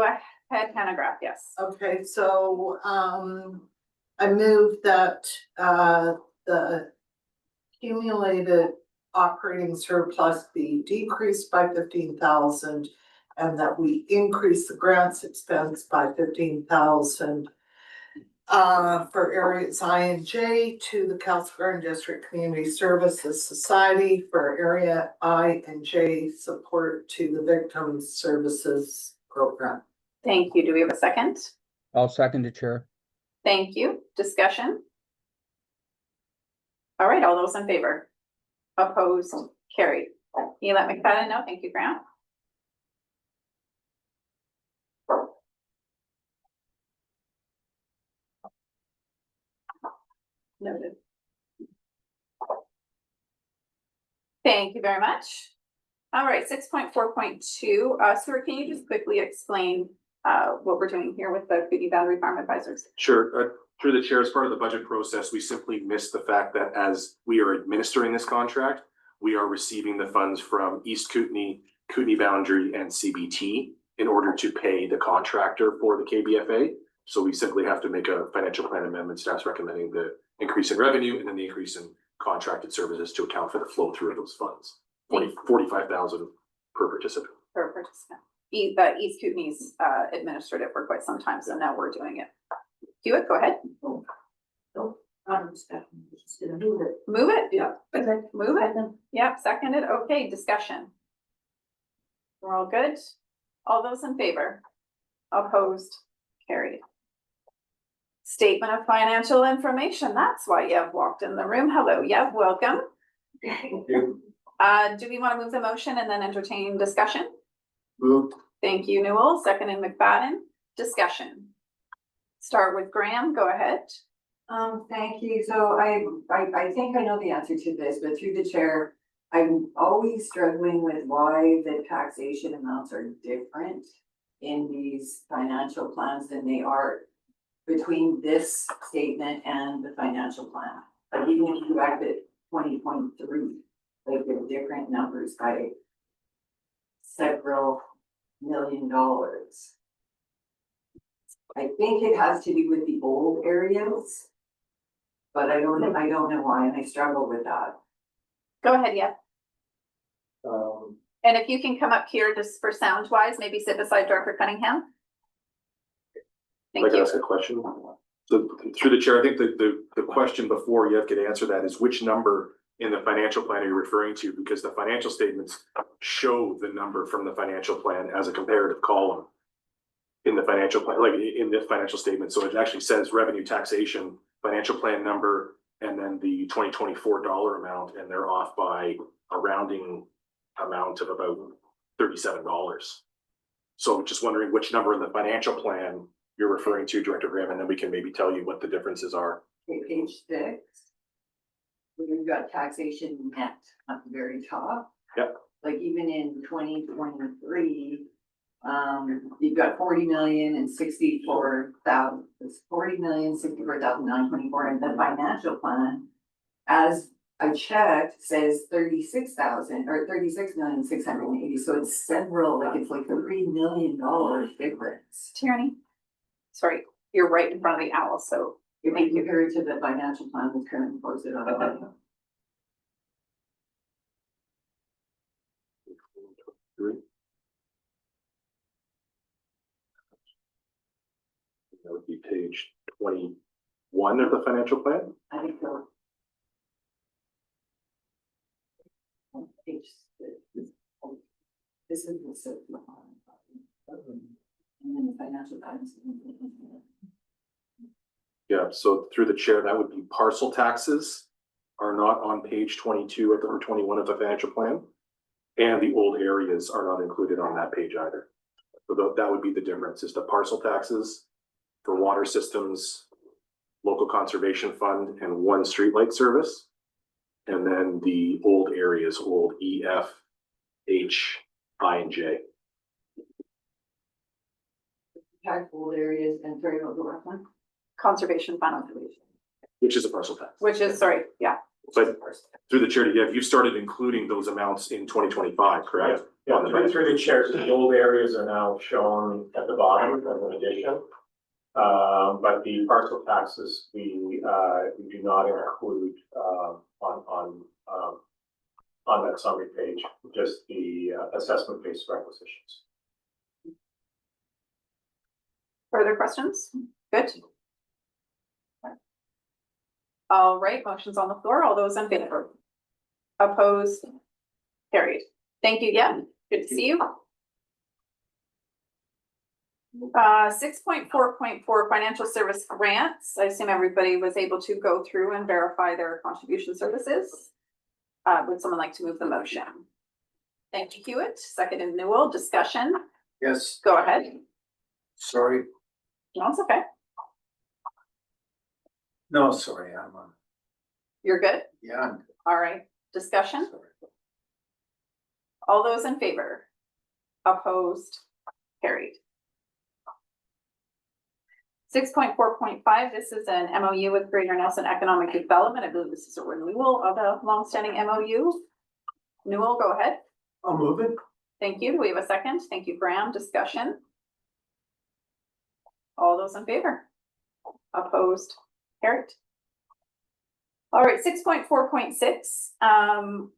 ahead, Hannah Graff, yes. Okay, so I move that the accumulated operating surplus be decreased by 15,000 and that we increase the grants expense by 15,000 for areas I and J to the Casper District Community Services Society, for area I and J support to the Victim Services Program. Thank you. Do we have a second? I'll second the chair. Thank you. Discussion? All right, all those in favor? Opposed? Carried. Can you let McFadden know? Thank you, Grant. Noted. Thank you very much. All right, 6.4.2. Stuart, can you just quickly explain what we're doing here with the Kootenay Boundary Farm Advisors? Sure. Through the chair, as part of the budget process, we simply missed the fact that as we are administering this contract, we are receiving the funds from East Kootenay, Kootenay Boundary, and CBT in order to pay the contractor for the KBFA. So we simply have to make a financial plan amendment. Staff's recommending the increase in revenue and then the increase in contracted services to account for the flow through of those funds. 45,000 per participant. Per participant. East Kootenay's administrative for quite some time, so now we're doing it. Do it. Go ahead. Just gonna move it. Move it. Yeah. Okay. Move it. Yep. Seconded. Okay. Discussion. We're all good. All those in favor? Opposed? Carried. Statement of financial information. That's why Yev walked in the room. Hello, Yev, welcome. Do we want to move the motion and then entertain discussion? Moved. Thank you, Newell. Second in McFadden. Discussion. Start with Graham. Go ahead. Thank you. So I think I know the answer to this, but through the chair, I'm always struggling with why the taxation amounts are different in these financial plans than they are between this statement and the financial plan. Like even if you go back to 2023, like they're different numbers by several $1 million. I think it has to do with the old areas, but I don't know why, and I struggle with that. Go ahead, Yev. And if you can come up here just for sound wise, maybe sit beside Director Cunningham. Thank I'd like you. to ask a question. So through the chair, I think the question before Yev could answer that is which number in the financial plan are you referring to? Because the financial statements show the number from the financial plan as a comparative column in the financial plan, like in the financial statement. So it actually says revenue taxation, financial plan number, and then the 2024 dollar amount, and they're off by a rounding amount of about $37. So just wondering which number in the financial plan you're referring to, Director Graham, and then we can maybe tell you what the differences are. Okay, page 6. We've got taxation net at the very top. Yep. Like even in 2023, you've got 40,064,000, it's 40,064,924, and the financial plan, as I checked, says 36,000 or 36,680. So it's several, like it's like $3 million difference. Tierney. Sorry, you're right in front of the owl, so If you compare it to the financial plan that's currently posted on the That would be page 21 of the financial plan. I think so. Page 6. This is the city. And then the financial guidance. Yeah, so through the chair, that would be parcel taxes are not on page 22 of the, or 21 of the financial plan. And the old areas are not included on that page either. So that would be the difference, is the parcel taxes for water systems, local conservation fund, and one streetlight service. And then the old areas, old E, F, H, I, and J. Tax old areas and very what the last one? conservation fund. Which is a parcel tax. Which is, sorry, yeah. But through the chair, yeah, you've started including those amounts in 2025, correct? Yeah, through the chairs, the old areas are now shown at the bottom as an addition. But the parcel taxes, we do not include on that summary page, just the assessment-based requisitions. Further questions? Good. All right, motions on the floor. All those in favor? Opposed? Carried. Thank you, yeah. Good to see you. 6.4.4 financial service grants. I assume everybody was able to go through and verify their contribution services. Would someone like to move the motion? Thank you, Hewitt. Second in Newell. Discussion. Yes. Go ahead. Sorry. No, it's okay. No, sorry, I'm on. You're good? Yeah. All right. Discussion. All those in favor? Opposed? Carried. 6.4.5, this is an MOU with Greater Nelson Economic Development. I believe this is a renewal of a longstanding MOU. Newell, go ahead. I'll move it. Thank you. Do we have a second? Thank you, Graham. Discussion. All those in favor? Opposed? Carried. All right, 6.4.6.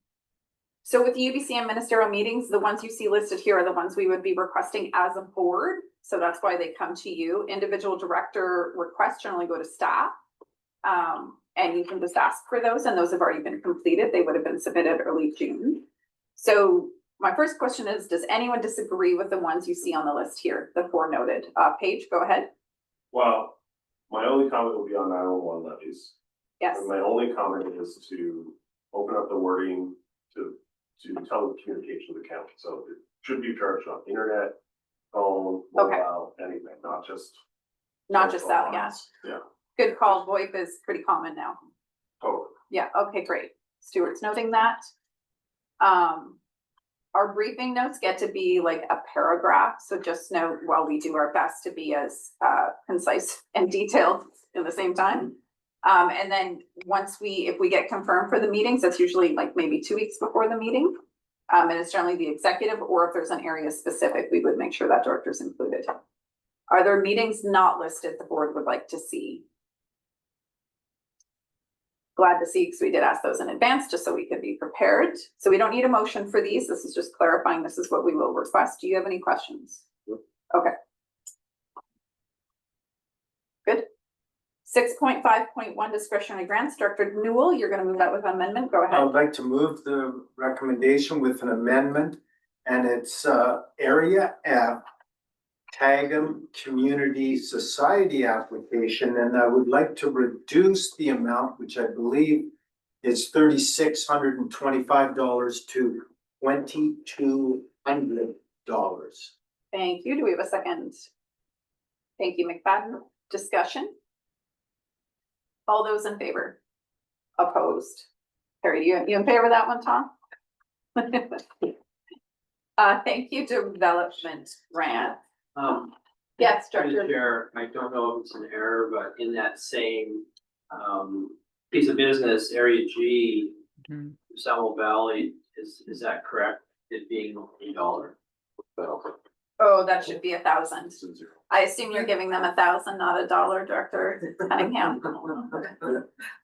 So with the UBCM ministerial meetings, the ones you see listed here are the ones we would be requesting as a board. So that's why they come to you. Individual director requests generally go to staff. And you can just ask for those, and those have already been completed. They would have been submitted early June. So my first question is, does anyone disagree with the ones you see on the list here, the four noted? Paige, go ahead. Well, My only comment will be on 911 levies. Yes, And my only comment is to open up the wording to telecommunication with the county. So it should be charged on internet, phone, Okay. mobile, anything, not just. not just that, yeah. Yeah, Good call, VoIP is pretty common now. totally. Yeah, okay, great. Stuart's noting that. Our briefing notes get to be like a paragraph, so just note while we do our best to be as concise and detailed in the same time. And then if we get confirmed for the meetings, that's usually like maybe 2 weeks before the meeting. And it's generally the executive, or if there's an area specific, we would make sure that director's included. Are there meetings not listed the board would like to see? Glad to see, because we did ask those in advance, just so we could be prepared. So we don't need a motion for these. This is just clarifying this is what we will request. Do you have any questions? Okay. Good. 6.5.1 discretionary grants. Director Newell, you're going to move that with amendment. Go ahead. I would like to move the recommendation with an amendment, and it's area F, Tagum Community Society application, and I would like to reduce the amount, which I believe is $3,625 to $2,200. Thank you. Do we have a second? Thank you, McFadden. Discussion? All those in favor? Opposed? Harry, you in favor of that one, Tom? Thank you, development grant. Yes, Director. Chair, I don't know if it's an error, but in that same piece of business, area G, Salmo Valley, is that correct? It being $1. Oh, that should be 1,000. I assume you're giving them 1,000, not $1, Director Cunningham.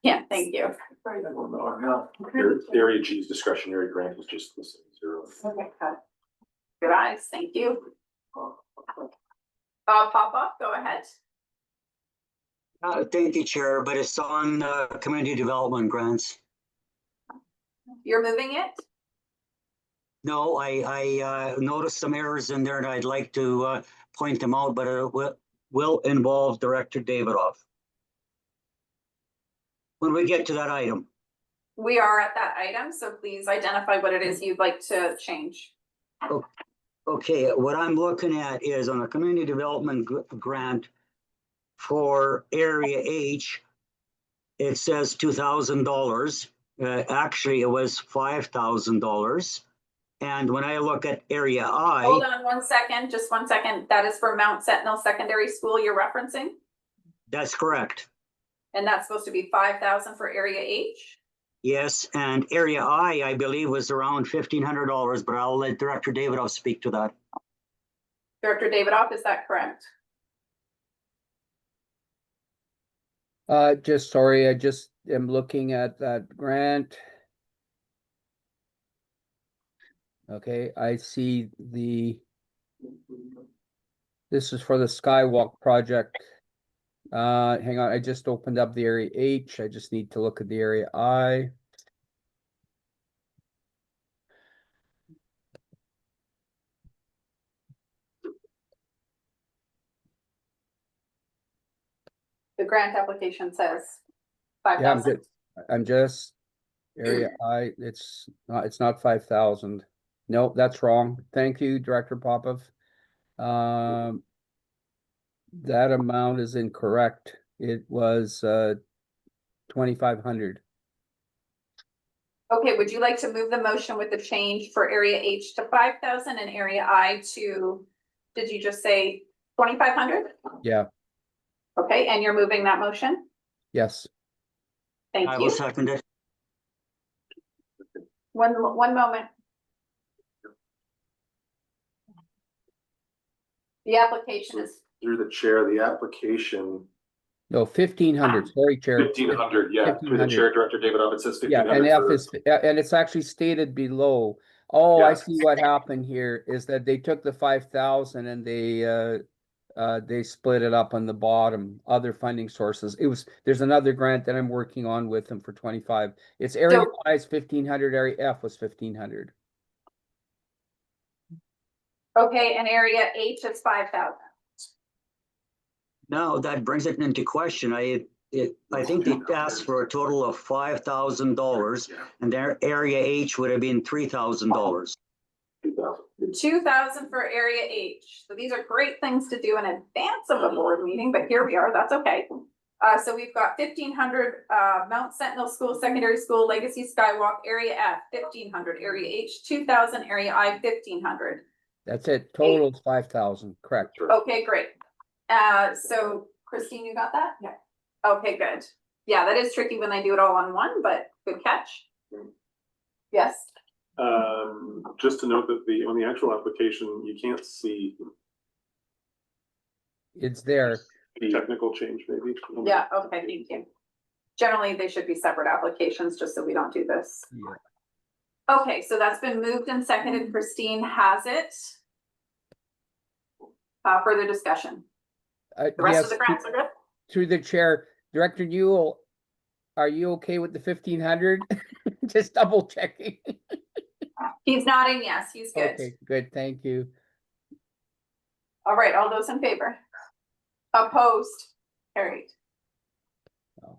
Yeah, thank you. Area G's discretionary grant was just listed as 0. Okay, got it. Good eyes, thank you. Pop-up, go ahead. Thank you, Chair, but it's on community development grants. You're moving it? No, I noticed some errors in there and I'd like to point them out, but it will involve Director Davidoff when we get to that item. We are at that item, so please identify what it is you'd like to change. Okay, what I'm looking at is on a community development grant for area H, it says $2,000. Actually, it was $5,000. And when I look at area I. Hold on 1 second, just 1 second. That is for Mount Sentinel Secondary School you're referencing? That's correct. And that's supposed to be 5,000 for area H? Yes, and area I believe was around $1,500, but I'll let Director Davidoff speak to that. Director Davidoff, is that correct? Just sorry, I just am looking at that grant. Okay, I see this is for the Skywalk project. Hang on, I just opened up the area H. I just need to look at the area I. The grant application says Yeah, 5,000. I'm just area I, it's not 5,000. Nope, that's wrong. Thank you, Director Popov. That amount is incorrect. It was 2,500. Okay, would you like to move the motion with the change for area H to 5,000 and area I to, did you just say 2,500? Yeah. Okay, and you're moving that motion? Yes. Thank I you. will second it. One moment. The application is. Through the chair, the application. No, 1,500. Sorry, Chair. 1,500, yeah. Through the chair, Director Davidoff, it says 1,500. Yeah, and F is, and it's actually stated below. Oh, Yeah. I see what happened here is that they took the 5,000 and they split it up on the bottom, other funding sources. There's another grant that I'm working on with them for 25. It's area I is 1,500, area F was 1,500. Okay, and area H is 5,000. Now that brings it into question. I think they asked for a total of $5,000 and their area H would have been $3,000. 2,000 for area H. So these are great things to do in advance of a board meeting, but here we are, that's okay. So we've got 1,500 Mount Sentinel School, Secondary School, Legacy Skywalk, area F, 1,500, area H, 2,000, area I, 1,500. That's it. Total is 5,000, correct. Okay, great. So Christine, you got that? Yeah. Okay, good. Yeah, that is tricky when they do it all on one, but good catch. Yes. Just to note that on the actual application, you can't see It's there. the technical change maybe. Yeah, okay, thank you. Generally, they should be separate applications just so we don't do this. Yeah. Okay, so that's been moved and seconded. Christine has it. Further discussion. The rest Yes, of the grants are good? through the chair, Director Newell, are you okay with the 1,500? Just double checking. He's nodding yes, he's good. Okay, good, thank you. All right, all those in favor? Opposed? Carried. Oh.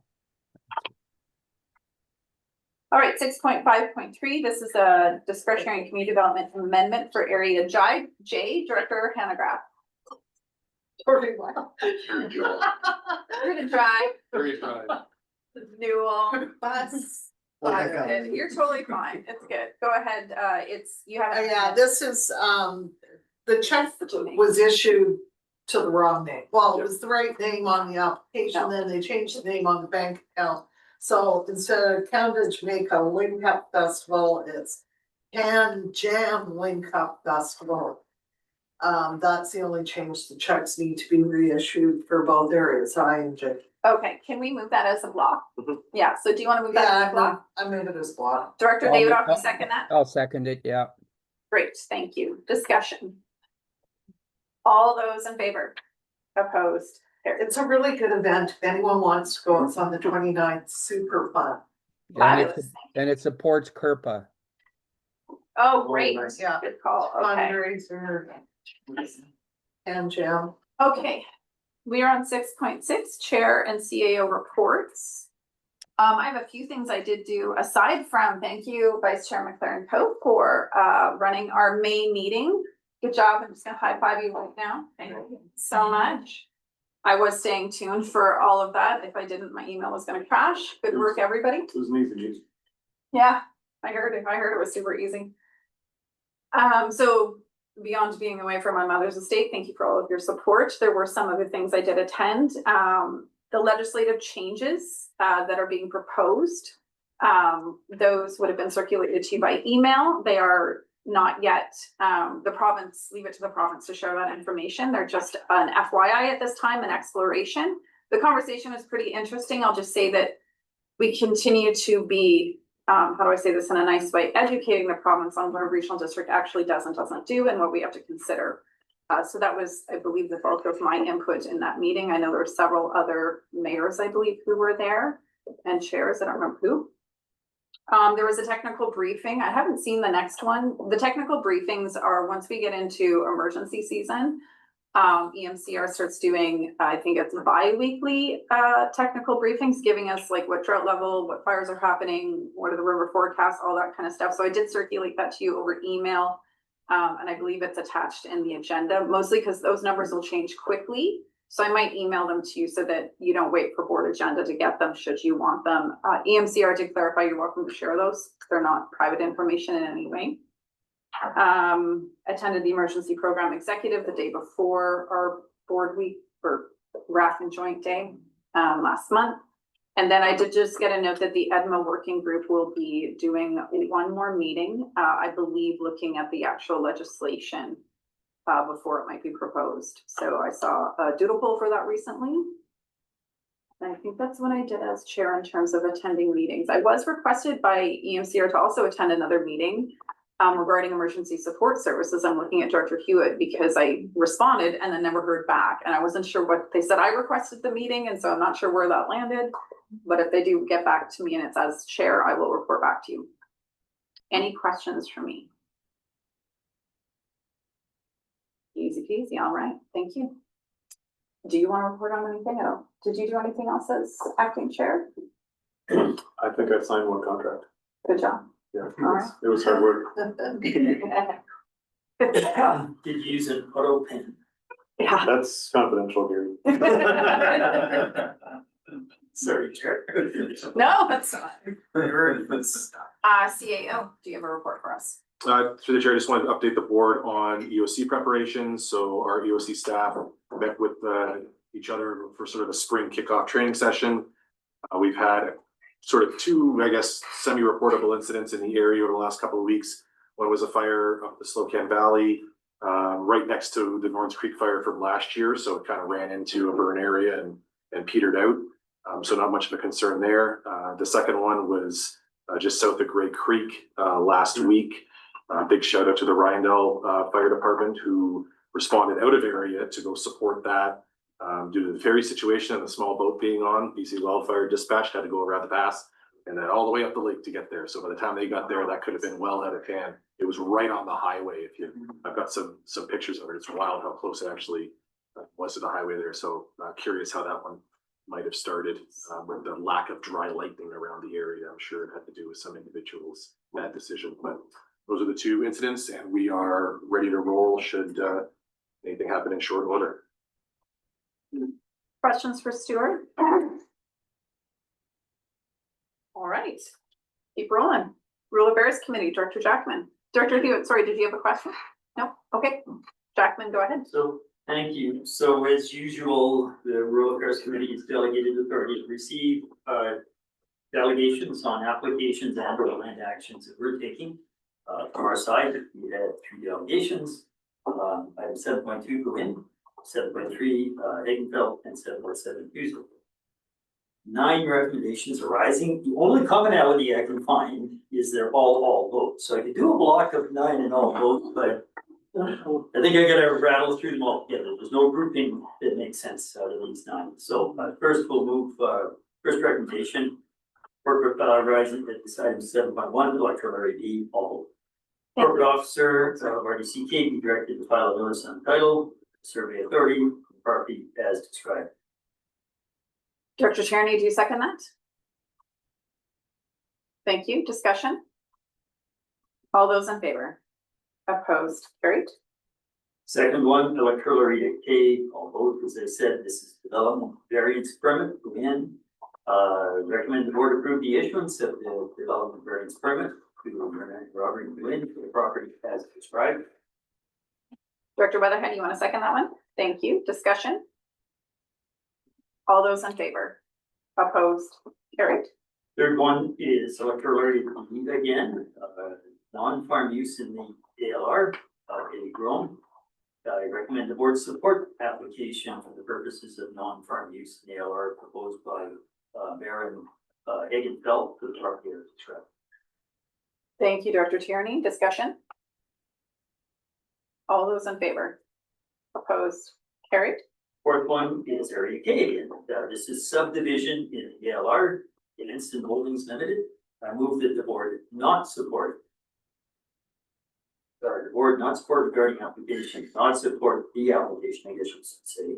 All right, 6.5.3, this is a discretionary community development amendment for area J, Director Hanegraaff. Very well. We're gonna drive. Very dry. Newell. Bus. You're totally fine, it's good, go ahead, you have. Yeah, this is, the check was issued to the wrong name. Well, it was the right name on the application, then they changed the name on the bank account. So instead of Canada Jamaica Wing Cup Festival, it's Can Jam Wing Cup Festival. That's the only change. The checks need to be reissued for both areas, I and J. Okay, can we move that as a block? Yeah, so do you want to move that as a block? I made it as block. Director David, I'll second that. I'll second it, yeah. Great, thank you. Discussion. All those in favor? Opposed? It's a really good event. If anyone wants to go, it's on the 29th. Super fun. Fabulous. And it supports KERPA. Oh, great. Yeah. Good call. Okay. Fundraiser and jam. Okay, we are on 6.6, Chair and CAO reports. I have a few things I did do aside from thank you, Vice Chair McLaren Cope, for running our May meeting. Good job. I'm just gonna high five you right now. Thank you so much. I was staying tuned for all of that. If I didn't, my email was gonna crash. Good work, everybody. It was amazing. Yeah, I heard it was super easy. So beyond being away from my mother's estate, thank you for all of your support. There were some other things I did attend. The legislative changes that are being proposed, those would have been circulated to you by email. They are not yet, the province, leave it to the province to share that information. They're just an FYI at this time, an exploration. The conversation is pretty interesting. I'll just say that we continue to be, how do I say this in a nice way, educating the province on what a regional district actually does and doesn't do and what we have to consider. So that was, I believe, the bulk of my input in that meeting. I know there were several other mayors, I believe, who were there and chairs, I don't remember who. There was a technical briefing. I haven't seen the next one. The technical briefings are once we get into emergency season. EMCR starts doing, I think it's bi-weekly technical briefings, giving us like what drought level, what fires are happening, what are the river forecasts, all that kind of stuff. So I did circulate that to you over email. And I believe it's attached in the agenda, mostly because those numbers will change quickly. So I might email them to you so that you don't wait for board agenda to get them should you want them. EMCR did clarify you're welcome to share those. They're not private information in any way. Attended the emergency program executive the day before our board week for RAF and joint day last month. And then I did just get a note that the EDMA working group will be doing one more meeting, I believe looking at the actual legislation before it might be proposed. So I saw a doodle poll for that recently. And I think that's what I did as chair in terms of attending meetings. I was requested by EMCR to also attend another meeting regarding emergency support services. I'm looking at Director Hewitt because I responded and then never heard back. And I wasn't sure what they said. I requested the meeting, and so I'm not sure where that landed. But if they do get back to me and it's as chair, I will report back to you. Any questions for me? Easy peasy, all right, thank you. Do you want to report on anything? Oh, did you do anything else as acting chair? I think I signed one contract. Good job. Yeah, All right. it was hard work. Did you use an auto pen? Yeah. That's confidential here. Sorry, Chair. No, that's not. That's- CAO, do you have a report for us? Through the chair, I just wanted to update the board on EOC preparations. So our EOC staff met with each other for sort of a spring kickoff training session. We've had sort of two, I guess, semi-reportable incidents in the area over the last couple of weeks. One was a fire up the Slocan Valley, right next to the North Creek fire from last year. So it kind of ran into a burn area and petered out. So not much of a concern there. The second one was just south of Grey Creek last week. Big shout out to the Ryandell Fire Department who responded out of area to go support that. Due to the ferry situation and the small boat being on, BC Wildfire Dispatch had to go around the pass and then all the way up the lake to get there. So by the time they got there, that could have been well out of hand. It was right on the highway. I've got some pictures of it. It's wild how close it actually was to the highway there. So curious how that one might have started with the lack of dry lightning around the area. I'm sure it had to do with some individuals' bad decision, but those are the two incidents and we are ready to roll should anything happen in short order. Questions for Stuart? All right, keep rolling. Rule Affairs Committee, Director Jackman. Director Hewitt, sorry, did you have a question? No? Okay. Jackman, go ahead. So, thank you. So as usual, the Rural Affairs Committee is delegated authority to receive delegations on applications and or land actions that we're taking. From our side, we had 3 delegations. Item 7.2 go in, 7.3 Hagenfeld, and 7.7 Hughesville. 9 recommendations arising. The only commonality I can find is they're all votes. So I could do a block of 9 and all votes, but I think I gotta rattle through them all together. There's no grouping that makes sense out of these 9. So first we'll move, first recommendation, corporate rising at this item 7.1, electoral area D, all. Corporate officer of RDCK be directed to file a notice on title, survey authority, property as described. Director Tierney, do you second that? Thank you. Discussion? All those in favor? Opposed? Carried. Second one, electoral area K, all vote, as I said, this is development variance permit, go in. Recommend the board approve the issuance of the development variance permit to Robert Gwynn for the property as described. Director Weatherhead, you want to second that one? Thank you. Discussion? All those in favor? Opposed? Carried. Third one is electoral area D again, non-farm use in the ALR, a grown. I recommend the board support application for the purposes of non-farm use in the ALR proposed by Mayor Hagenfeld for the property as described. Thank you, Director Tierney. Discussion? All those in favor? Opposed? Carried. Fourth one is area K, and this is subdivision in the ALR in Instant Holdings Limited. I move that the board not support. The board not support regarding application, not support the application, I guess you should say,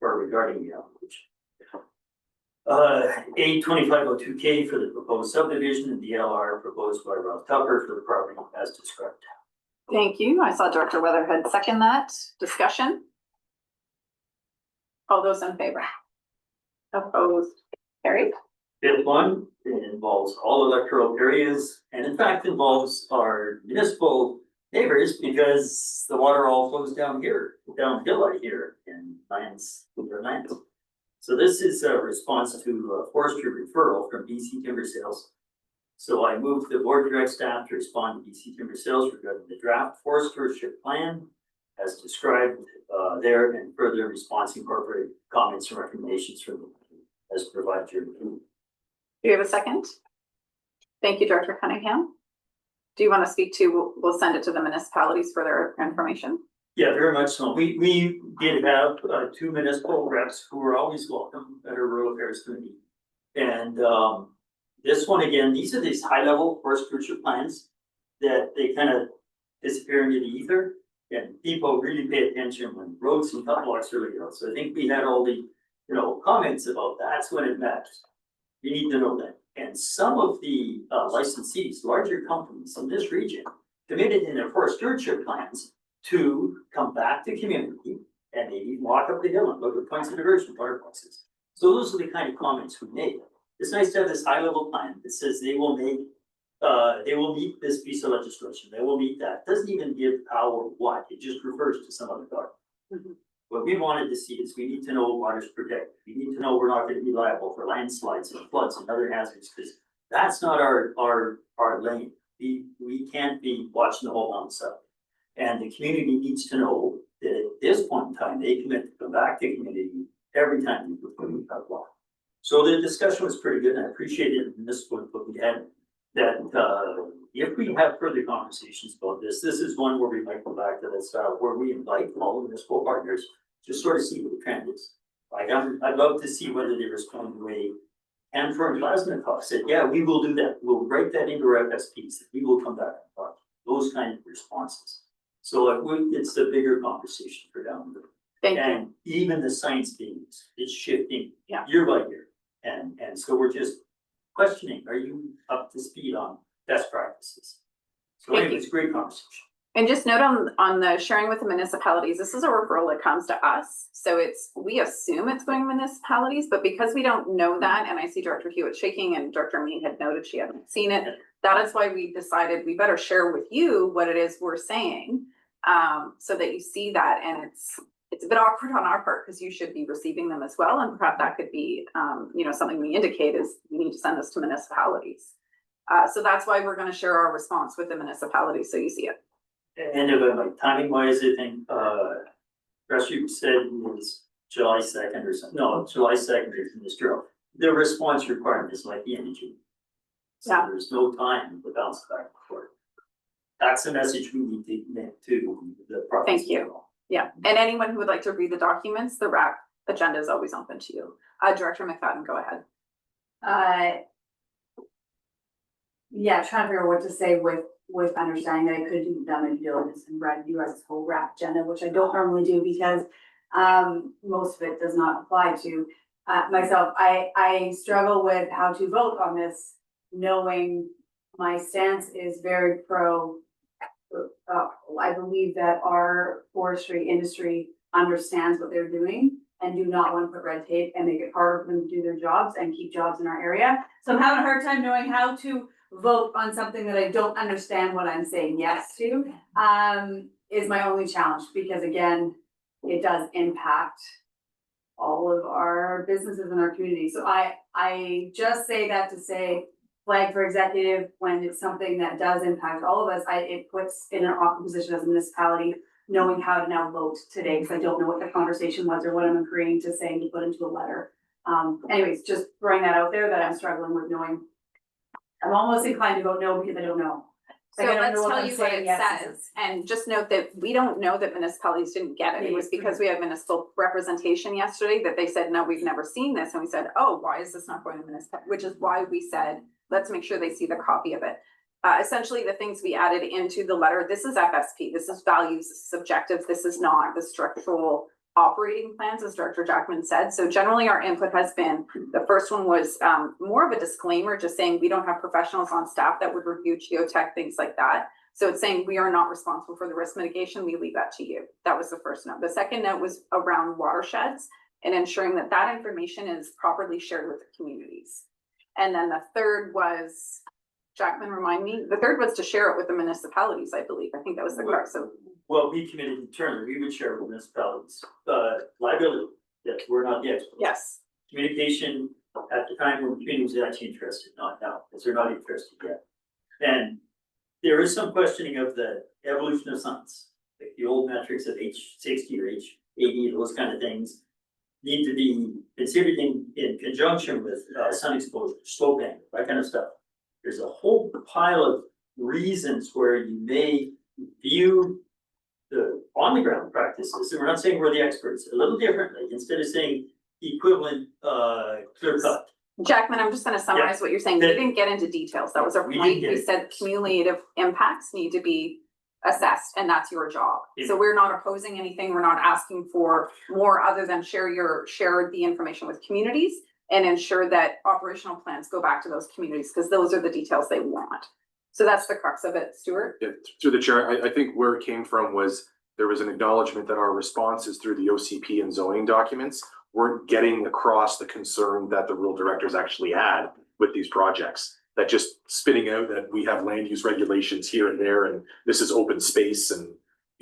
or regarding the application. A2502K for the proposed subdivision in the LR proposed by Ralph Tupper for the property as described. Thank you. I saw Director Weatherhead second that. Discussion? All those in favor? Opposed? Carried. Fifth one, it involves all electoral areas and in fact involves our municipal neighbors because the water all flows down here, downhill out here in lands, their lands. So this is a response to a forestry referral from BC Timber Sales. So I move the board direct staff to respond to BC Timber Sales regarding the draft forest stewardship plan as described there, and further response incorporate comments and recommendations from as provided here. Do you have a second? Thank you, Director Cunningham. Do you want to speak to, we'll send it to the municipalities for their information. Yeah, very much so. We did have 2 municipal reps who were always welcome at our rural affairs committee. And this one again, these are these high level forest stewardship plans that they kind of disappear into the ether. And people really pay attention when roads and cut blocks are laid out. So I think we had all the, comments about that's when it matters. You need to know that. And some of the licensees, larger companies in this region, committed in their forest stewardship plans to come back to community and maybe walk up the hill and look at points of diversion, water places. So those are the kind of comments we made. It's nice to have this high level plan that says they will meet this piece of legislation, they will meet that. Doesn't even give power what, it just refers to some other document. What we wanted to see is we need to know water's protected. We need to know we're not gonna be liable for landslides and floods and other hazards, because that's not our lane. We can't be watching the whole downside. And the community needs to know that at this point in time, they commit to come back to community every time we put in that law. So the discussion was pretty good, and I appreciated in this one, but we had that, if we have further conversations about this is one where we might go back to this, where we invite all the municipal partners to sort of see what the trend is. Like, I'd love to see whether they respond the way and for Glasgow said, yeah, we will do that. We'll write that into our FSPs. We will come back and talk. Those kind of responses. So it's a bigger conversation for down the road. And even the science teams is shifting year by year. And so we're just questioning, are you up to speed on best practices? So anyway, it's a great conversation. And just note on the sharing with the municipalities, this is a referral that comes to us. So we assume it's going to municipalities, but because we don't know that, and I see Director Hewitt shaking and Director Mead had noted she hadn't seen it, that is why we decided we better share with you what it is we're saying, so that you see that. And it's a bit awkward on our part because you should be receiving them as well. And perhaps that could be, something we indicate is you need to send this to municipalities. So that's why we're going to share our response with the municipalities so you see it. And like timing wise, I think, Russ, you said it was July 2nd or something. No, July 2nd is in this drill. The response requirement is like the end of June. So there's no time to bounce back and forth. That's the message we need to make to the province. Thank you. Yeah, and anyone who would like to read the documents, the RAC agenda is always open to you. Director McFadden, go ahead. Yeah, trying to figure out what to say with understanding that I could do done my due diligence and read you guys' whole RAC agenda, which I don't normally do because most of it does not apply to myself. I struggle with how to vote on this, knowing my stance is very pro. I believe that our forestry industry understands what they're doing and do not want to put red tape and make it harder for them to do their jobs and keep jobs in our area. So I'm having a hard time knowing how to vote on something that I don't understand what I'm saying yes to, is my only challenge, because again, it does impact all of our businesses in our community. So I just say that to say, flag for executive when it's something that does impact all of us. It puts in an awkward position as a municipality, knowing how to now vote today, because I don't know what the conversation was or what I'm agreeing to saying to put into a letter. Anyways, just throwing that out there that I'm struggling with knowing. I'm almost inclined to vote no because I don't know. So let's tell you what it says, and just note that we don't know that municipalities didn't get it. It was because we had municipal representation yesterday that they said, no, we've never seen this. And we said, oh, why is this not going to municipal? Which is why we said, let's make sure they see the copy of it. Essentially the things we added into the letter, this is FSP, this is values, this is objectives, this is not the structural operating plans, as Director Jackman said. So generally our input has been, the first one was more of a disclaimer, just saying we don't have professionals on staff that would review geotech, things like that. So it's saying we are not responsible for the risk mitigation, we leave that to you. That was the first note. The second note was around watersheds and ensuring that that information is properly shared with the communities. And then the third was, Jackman, remind me, the third was to share it with the municipalities, I believe. I think that was the correct. So well, we committed internally, we would share with municipalities, liability, that we're not the experts. Yes. Communication at the time when the community was actually interested, not now, because they're not interested yet. And there is some questioning of the evolution of science, like the old metrics of H60 or H80, those kind of things need to be considered in conjunction with sun exposure, slope angle, that kind of stuff. There's a whole pile of reasons where you may view the on the ground practices, and we're not saying we're the experts, a little differently, instead of saying equivalent clear cut. Jackman, I'm just going to summarize what you're saying. We didn't get into details. That was our point. We said cumulative impacts need to be assessed, and that's your job. So we're not opposing anything. We're not asking for more other than share the information with communities and ensure that operational plans go back to those communities, because those are the details they want. So that's the crux of it, Stuart. Yeah, through the chair, I think where it came from was there was an acknowledgement that our responses through the OCP and zoning documents weren't getting across the concern that the rural directors actually had with these projects. That just spitting out that we have land use regulations here and there, and this is open space, and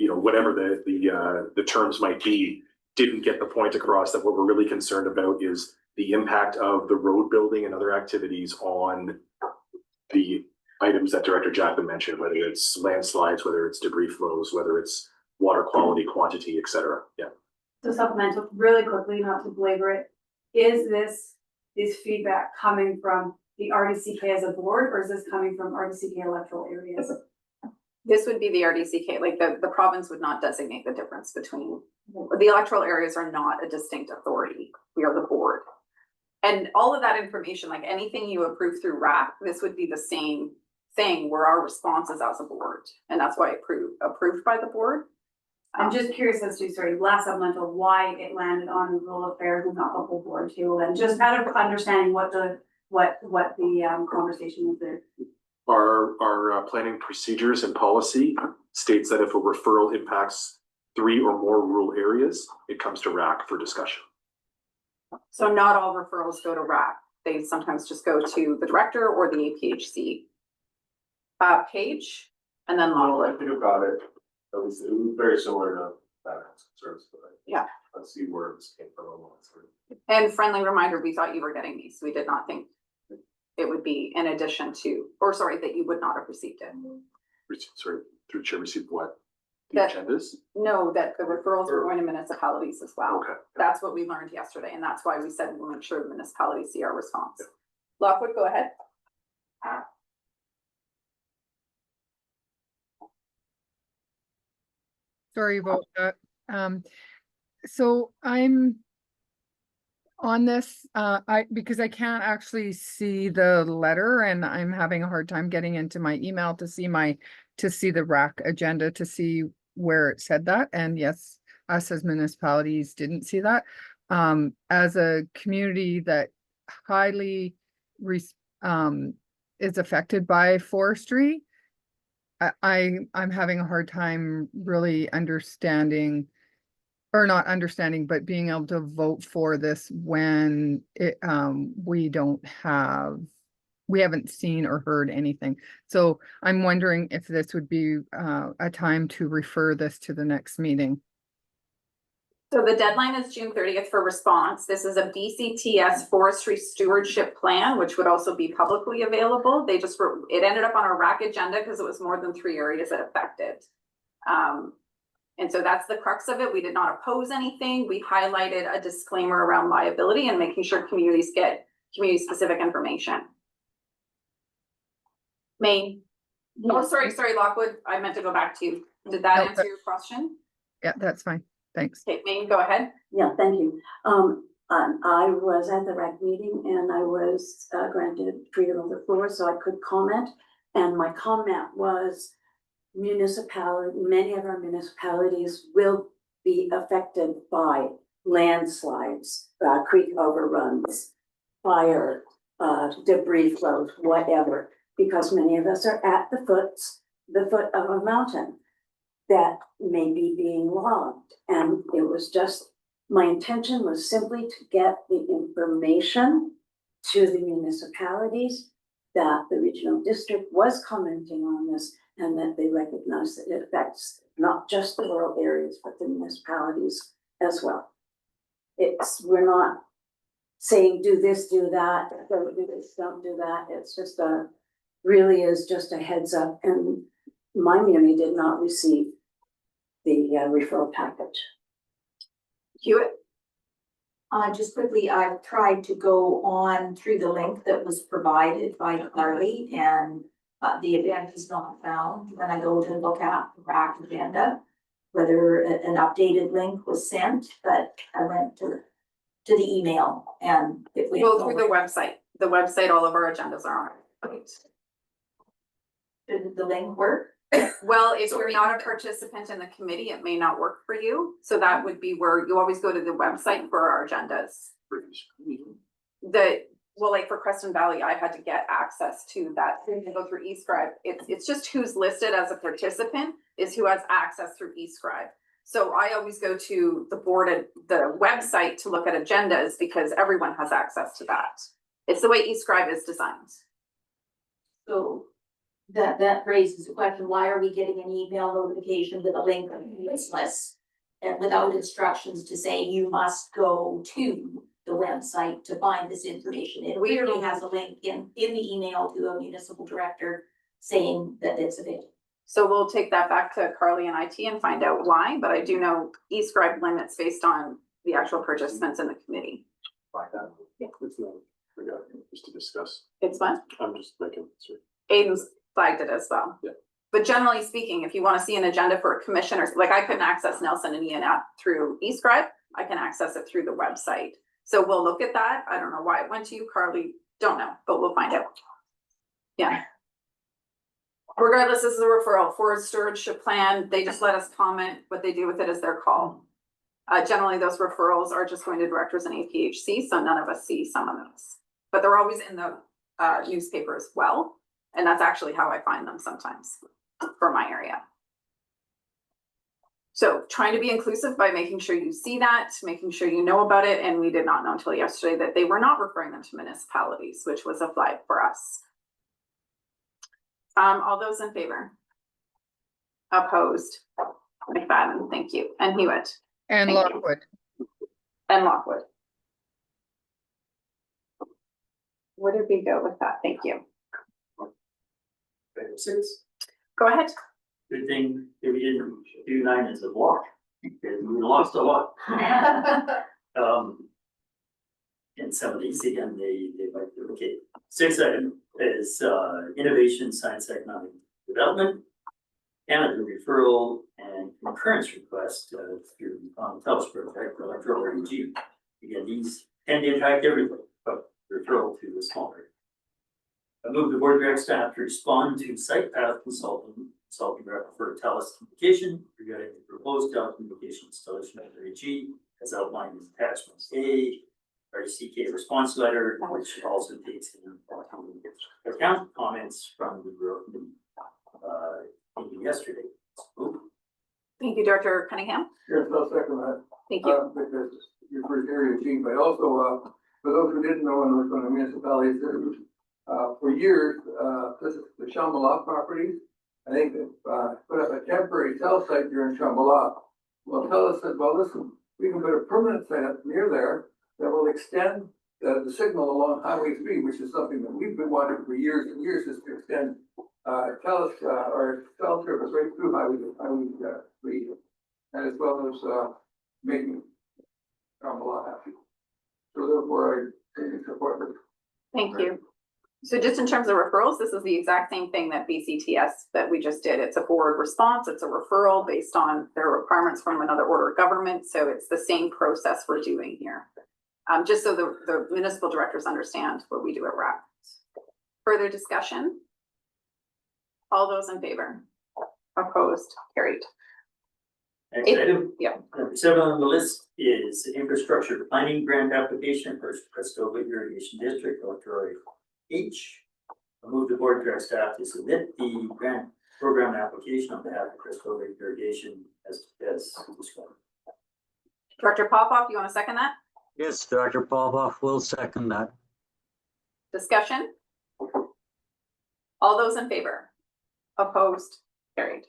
whatever the terms might be, didn't get the point across that what we're really concerned about is the impact of the road building and other activities on the items that Director Jackman mentioned, whether it's landslides, whether it's debris flows, whether it's water quality, quantity, et cetera. Yeah. So supplemental, really quickly, not to belabor it, is this feedback coming from the RDCK as a board, or is this coming from RDCK electoral areas? This would be the RDCK, like the province would not designate the difference between, the electoral areas are not a distinct authority. We are the board. And all of that information, like anything you approve through RAC, this would be the same thing where our response is as a board. And that's why approved by the board. I'm just curious as to, sorry, last supplemental, why it landed on the rural affairs and not the whole board too, and just kind of understanding what the conversation was there. Our planning procedures and policy states that if a referral impacts 3 or more rural areas, it comes to RAC for discussion. So not all referrals go to RAC. They sometimes just go to the director or the APHC page, and then I think about it. It was very similar to that concerns, but yeah. Let's see where this came from. And friendly reminder, we thought you were getting these. We did not think it would be in addition to, or sorry, that you would not have received it. Sorry, through chair received what? The That- agendas? No, that the referrals were going to municipalities as well. Okay. That's what we learned yesterday, and that's why we said we'll make sure the municipalities see our response. Lockwood, go ahead. Sorry about that. So I'm on this, because I can't actually see the letter, and I'm having a hard time getting into my email to see the RAC agenda to see where it said that. And yes, us as municipalities didn't see that. As a community that highly is affected by forestry, I'm having a hard time really understanding, or not understanding, but being able to vote for this when we haven't seen or heard anything. So I'm wondering if this would be a time to refer this to the next meeting. So the deadline is June 30th for response. This is a BCTS forestry stewardship plan, which would also be publicly available. It ended up on our RAC agenda because it was more than 3 areas that affected. And so that's the crux of it. We did not oppose anything. We highlighted a disclaimer around liability and making sure communities get community-specific information. Maine. Oh, sorry, Lockwood. I meant to go back to you. Did that answer your question? Yeah, that's fine. Thanks. Okay, Maine, go ahead. Yeah, thank you. I was at the RAC meeting and I was granted freedom of the floor, so I could comment. And my comment was many of our municipalities will be affected by landslides, creek overruns, fire, debris flows, whatever, because many of us are at the foot of a mountain that may be being logged. And it was just, my intention was simply to get the information to the municipalities that the regional district was commenting on this, and that they recognize that it affects not just the rural areas, but the municipalities as well. We're not saying do this, do that, don't do this, don't do that. It's just really is just a heads up. And my community did not receive the referral package. Hewitt? Just quickly, I've tried to go on through the link that was provided by Carly, and the event is not found. When I go to look at the RAC agenda, whether an updated link was sent, but I went to the email and it went Go through the website. The website, all of our agendas are on it. Did the link work? Well, if you're not a participant in the committee, it may not work for you. So that would be where you always go to the website for our agendas. Well, like for Creston Valley, I had to get access to that. To go through eScribe. It's just who's listed as a participant is who has access through eScribe. So I always go to the board at the website to look at agendas because everyone has access to that. It's the way eScribe is designed. So that raises the question, why are we getting an email notification with a link on this list? And without instructions to say you must go to the website to find this information. It clearly has a link in the email to a municipal director saying that it's available. So we'll take that back to Carly and IT and find out why, but I do know eScribe limits based on the actual participants in the committee. Yeah. It's not, just to discuss. It's fun. I'm just making sure. Aiden's flagged it as well. Yeah. But generally speaking, if you want to see an agenda for a commissioner, like I couldn't access Nelson and Ian app through eScribe, I can access it through the website. So we'll look at that. I don't know why it went to you, Carly. Don't know, but we'll find out. Yeah. Regardless, this is a referral for a stewardship plan. They just let us comment. What they do with it is their call. Generally, those referrals are just going to directors and APHC, so none of us see some of those. But they're always in the newspaper as well. And that's actually how I find them sometimes for my area. So trying to be inclusive by making sure you see that, making sure you know about it. And we did not know until yesterday that they were not referring them to municipalities, which was a flag for us. All those in favor? Opposed? McFadden, thank you. And Hewitt. And Lockwood. And Lockwood. Where did we go with that? Thank you. Item 6. Go ahead. Good thing that we didn't do 9 as a block, because we lost a lot. And some of these, again, they might be okay. 6 item is innovation, science, economic development, Canada referral and concurrence request through TELUS project, electoral RDG. Again, these tend to impact everybody, but referral to the smaller. I move the board direct staff to respond to site path consulting director for TELUS communication regarding the proposed telecommunication installation at RDG as outlined in attachments A, RDCK response letter, which also takes in account comments from the meeting yesterday. Thank you, Director Cunningham. Yes, I'll second that. Thank you. Because your first area chief, but also, for those who didn't know, in those kind of municipalities, for years, this is the Shambhala properties. I think they put up a temporary cell site here in Shambhala. Well, TELUS said, well, listen, we can put a permanent site up near there that will extend the signal along Highway 3, which is something that we've been wanting for years and years, is to extend TELUS our cell service right through Highway 3, and as well as making Shambhala happy. So therefore, I support this. Thank you. So just in terms of referrals, this is the exact same thing that BCTS that we just did. It's a board response. It's a referral based on their requirements from another order of government. So it's the same process we're doing here. Just so the municipal directors understand what we do at RAC. Further discussion? All those in favor? Opposed? Carried. Next item. Yeah. Number 7 on the list is infrastructure planning grant application for Crestova Irrigation District, electoral H. I move the board direct staff to submit the grant program application on behalf of Crestova Irrigation as described. Director Popoff, you want to second that? Yes, Director Popoff will second that. Discussion? All those in favor? Opposed? Carried.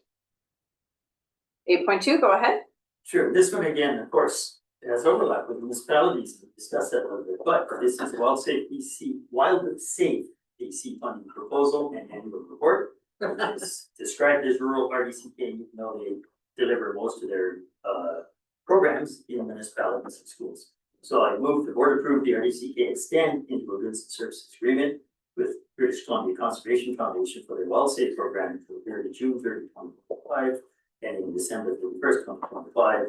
8.2, go ahead. Sure, this one again, of course, it has overlap with municipalities. We discussed that a little bit, but this is Safe BC funding proposal and annual report. It's described as rural RDCK, even though they deliver most of their programs in municipalities and schools. So I move the board approve the RDCK extend into a goods and services agreement with British Columbia Conservation Foundation for their Safe program for the period of June 30, 2025 and in December 31st, 2025,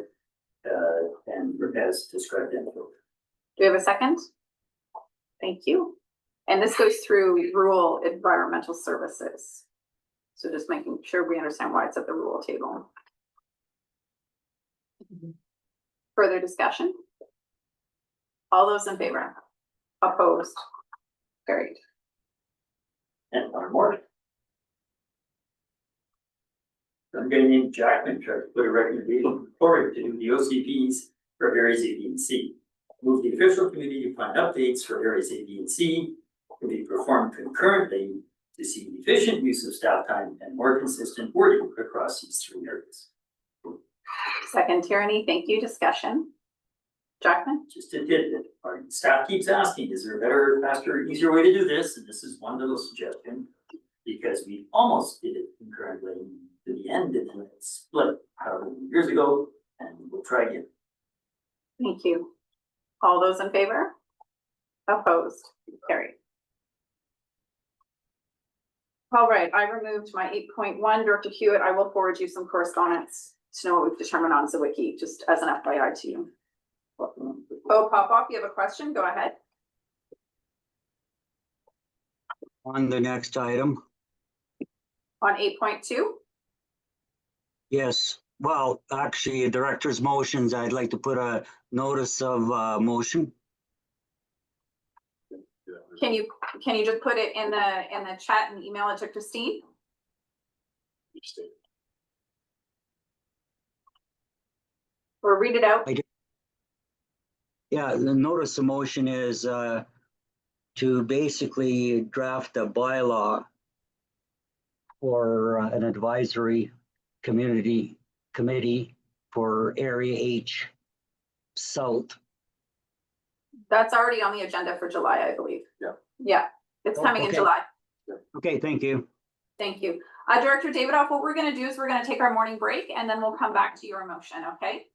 and as described in the book. Do we have a second? Thank you. And this goes through rural environmental services. So just making sure we understand why it's at the rule table. Further discussion? All those in favor? Opposed? Carried. And one more. I'm gonna name Jackman, try to put a recommendation forward to do the OCPs for areas A, B, and C. Move the official committee plan updates for areas A, B, and C to be performed concurrently to see efficient use of staff time and more consistent wording across these three areas. Second, Tyranny, thank you. Discussion. Jackman? Just a tidbit, our staff keeps asking, is there a better, faster, easier way to do this? And this is one little suggestion, because we almost did it concurrently to the end and then it split however many years ago, and we'll try again. Thank you. All those in favor? Opposed? Carried. All right, I removed my 8.1. Director Hewitt, I will forward you some correspondence to know what we've determined on the wiki, just as an FYI to you. Oh, Popoff, you have a question? Go ahead. On the next item, On 8.2? yes, well, actually, director's motions, I'd like to put a notice of motion. Can you just put it in the chat and email it to Christine? Or read it out? Yeah, the notice of motion is to basically draft a bylaw for an advisory committee for Area H South. That's already on the agenda for July, I believe. Yeah. Yeah, it's coming in Okay. July. Okay, thank you. Thank you. Director Davidoff, what we're gonna do is we're gonna take our morning break and then we'll come back to your motion, okay?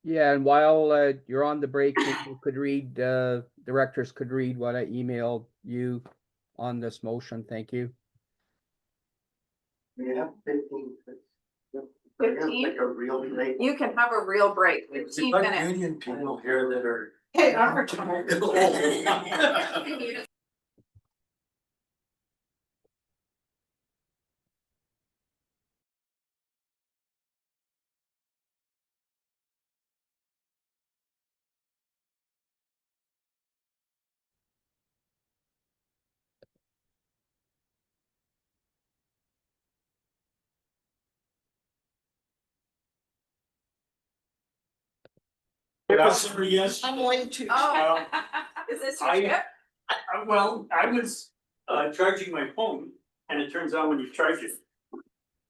Yeah, and while you're on the break, you could read, directors could read what I emailed you on this motion. Thank you. We have 15. 15? Like a real break. You can have a real break, 15 minutes. Union people here that are. Hey, I'm retired. Yes. I'm late too. Oh, is this your chip? Well, I was charging my phone and it turns out when you charge it.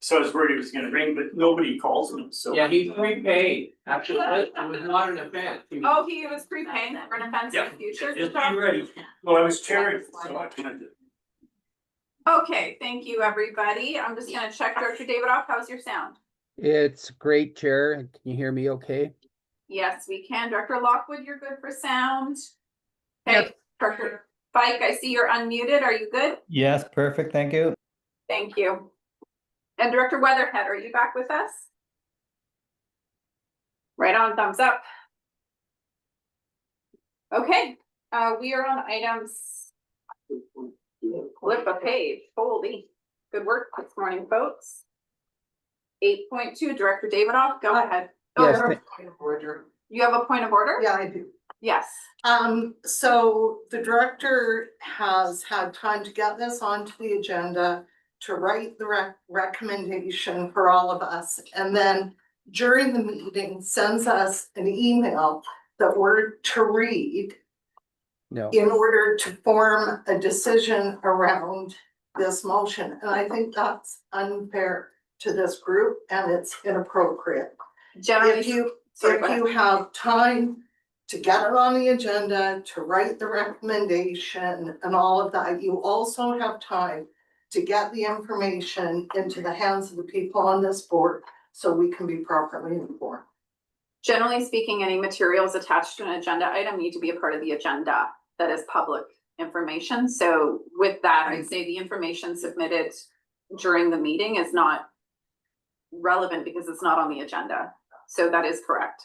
So I was worried it was gonna ring, but nobody calls me, so. Yeah, he's prepaid. Actually, it was not an offense. Oh, he was prepaying for an offense in Yeah, the future. just be ready. Well, I was chairing, so I kind of. Okay, thank you, everybody. I'm just gonna check Director Davidoff. How's your sound? It's great, Chair. Can you hear me okay? Yes, we can. Director Lockwood, you're good for sound. Yep. Okay, Director Fike, I see you're unmuted. Are you good? Yes, perfect, thank you. Thank you. And Director Weatherhead, are you back with us? Right on, thumbs up. Okay, we are on items. Flip a page. Holy, good work this morning, folks. 8.2, Director Davidoff, go ahead. Yes, You have a point of order? Yeah, I do. Yes. So the director has had time to get this onto the agenda, to write the recommendation for all of us, and then during the meeting sends us an email that we're to read No. in order to form a decision around this motion. And I think that's unfair to this group and it's inappropriate. Generally, If you have time to get it on the agenda, to write the recommendation and all of that, you also have time to get the information into the hands of the people on this board so we can be properly informed. Generally speaking, any materials attached to an agenda item need to be a part of the agenda that is public information. So with that, I'd say the information submitted during the meeting is not relevant because it's not on the agenda. So that is correct.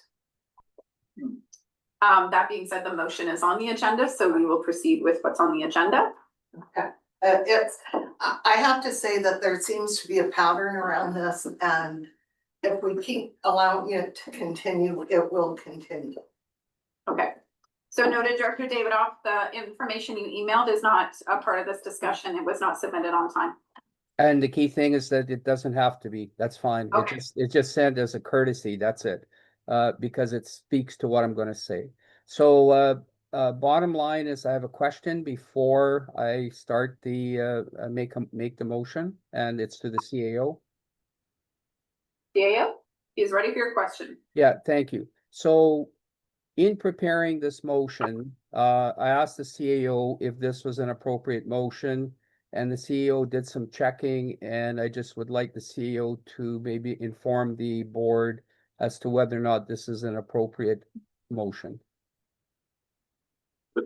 That being said, the motion is on the agenda, so we will proceed with what's on the agenda. Okay. It's I have to say that there seems to be a pattern around this, and if we keep allowing it to continue, it will continue. Okay. So noted, Director Davidoff, the information you emailed is not a part of this discussion. It was not submitted on time. And the key thing is that it doesn't have to be. That's fine. Okay. It just sent as a courtesy. That's it. Because it speaks to what I'm going to say. So bottom line is I have a question before I start the make the motion, and it's to the CAO. CAO, he's ready for your question. Yeah, thank you. So in preparing this motion, I asked the CAO if this was an appropriate motion, and the CEO did some checking, and I just would like the CEO to maybe inform the board as to whether or not this is an appropriate motion. But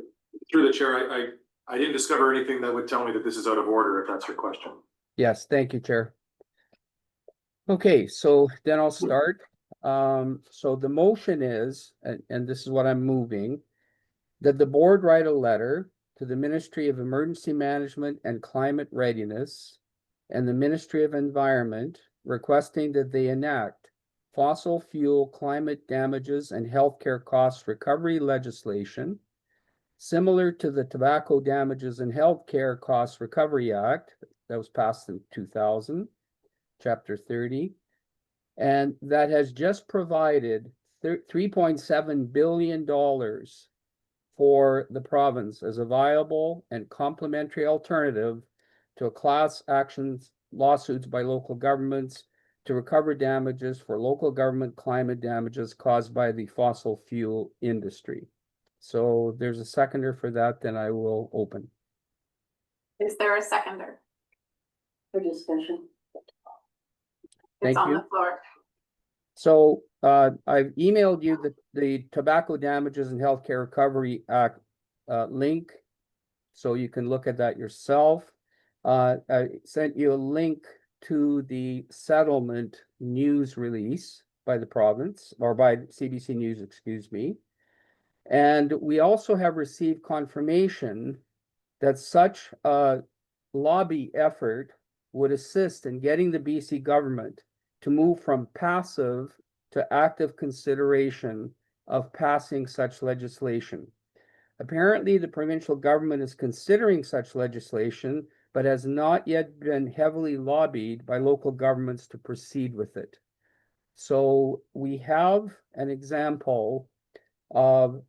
through the chair, I didn't discover anything that would tell me that this is out of order, if that's your question. Yes, thank you, Chair. Okay, so then I'll start. So the motion is, and this is what I'm moving, that the board write a letter to the Ministry of Emergency Management and Climate Readiness and the Ministry of Environment requesting that they enact fossil fuel climate damages and healthcare cost recovery legislation similar to the Tobacco Damages and Healthcare Cost Recovery Act that was passed in 2000, Chapter 30, and that has just provided $3.7 billion for the province as a viable and complementary alternative to a class actions lawsuits by local governments to recover damages for local government climate damages caused by the fossil fuel industry. So there's a seconder for that, then I will open. Is there a seconder? For discussion. It's on the floor. So I've emailed you the Tobacco Damages and Healthcare Recovery Act link, so you can look at that yourself. I sent you a link to the settlement news release by the province, or by CBC News, excuse me. And we also have received confirmation that such a lobby effort would assist in getting the BC government to move from passive to active consideration of passing such legislation. Apparently, the provincial government is considering such legislation, but has not yet been heavily lobbied by local governments to proceed with it. So we have an example of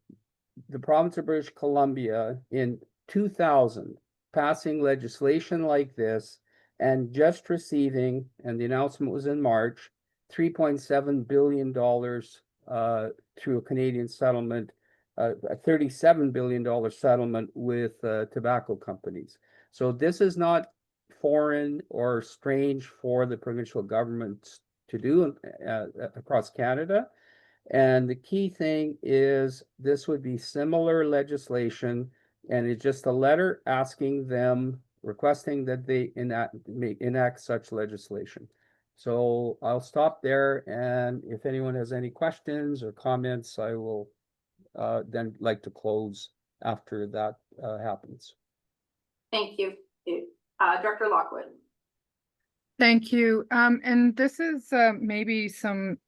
the province of British Columbia in 2000 passing legislation like this and just receiving, and the announcement was in March, $3.7 billion through a Canadian settlement, a $37 billion settlement with tobacco companies. So this is not foreign or strange for the provincial governments to do across Canada. And the key thing is this would be similar legislation, and it's just a letter asking them, requesting that they enact such legislation. So I'll stop there, and if anyone has any questions or comments, I will then like to close after that happens. Thank you. Director Lockwood. Thank you. And this is maybe some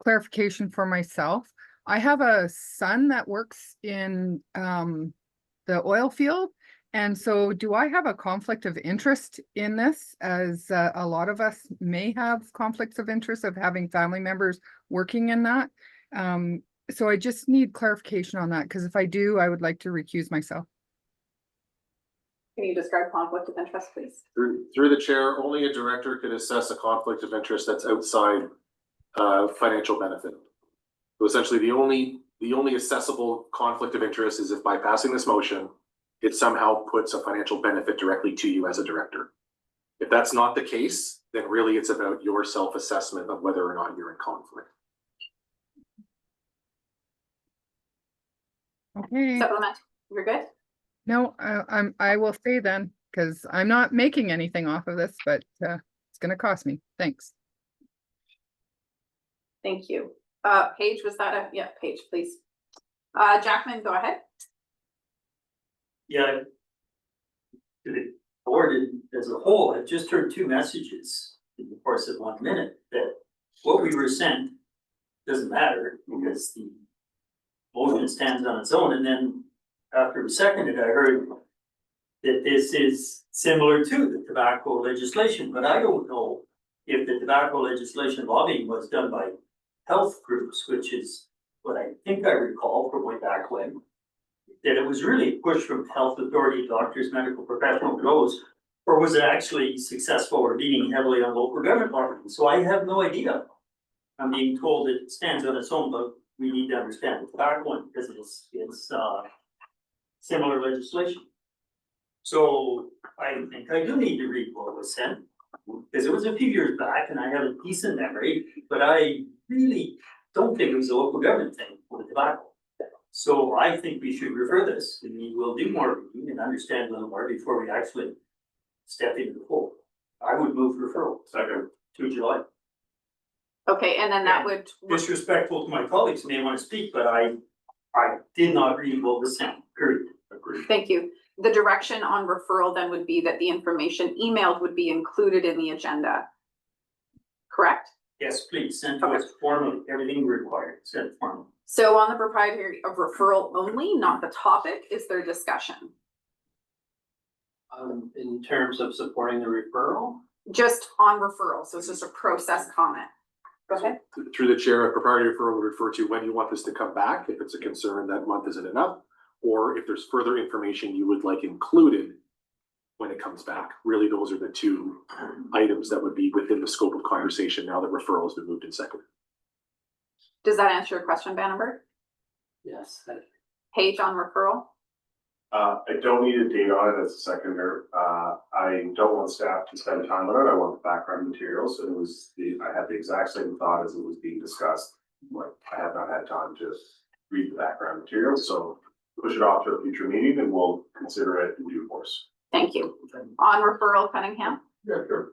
clarification for myself. I have a son that works in the oil field. And so do I have a conflict of interest in this, as a lot of us may have conflicts of interest of having family members working in that? So I just need clarification on that, because if I do, I would like to recuse myself. Can you describe conflict of interest, please? Through the chair, only a director could assess a conflict of interest that's outside financial benefit. So essentially, the only accessible conflict of interest is if by passing this motion, it somehow puts a financial benefit directly to you as a director. If that's not the case, then really it's about your self-assessment of whether or not you're in conflict. Okay. Supplement. You're good? No, I will stay then, because I'm not making anything off of this, but it's going to cost me. Thanks. Thank you. Paige, was that a, yeah, Paige, please. Jackman, go ahead. Yeah. board as a whole, I've just heard two messages in the course of 1 minute that what we were sent doesn't matter because the motion stands on its own. And then after it was seconded, I heard that this is similar to the tobacco legislation, but I don't know if the tobacco legislation lobbying was done by health groups, which is what I think I recall from way back when, that it was really a push from health authority, doctors, medical professionals, those, or was it actually successful or leaning heavily on local government lobbying? So I have no idea. I'm being told it stands on its own, but we need to understand the tobacco one because it's similar legislation. So I think I do need to read what was sent, because it was a few years back and I have a decent memory, but I really don't think it was a local government thing for the tobacco. So I think we should refer this, and we will do more reading and understand a little more before we actually step into the pool. I would move referral. Second. To July. Okay, and then that would, Disrespectful to my colleagues, who may want to speak, but I did not read what was sent, period. Agreed. thank you. The direction on referral then would be that the information emailed would be included in the agenda. Correct? Yes, please, send to us formally, everything required, send formally. So on the proprietary of referral only, not the topic, is there discussion? In terms of supporting the referral? Just on referral, so it's just a process comment. Go ahead. Through the chair, a proprietary referral would refer to when you want this to come back, if it's a concern that month isn't enough, or if there's further information you would like included when it comes back. Really, those are the two items that would be within the scope of conversation now that referral has been moved and seconded. Does that answer your question, Vandenberg? Yes. Page on referral? I don't need a date on it as a seconder. I don't want staff to spend time on it. I want the background materials. And I had the exact same thought as it was being discussed. Like, I have not had time to read the background materials, so push it off to a future meeting and we'll consider it in due course. Thank you. On referral, Cunningham? Yeah, sure.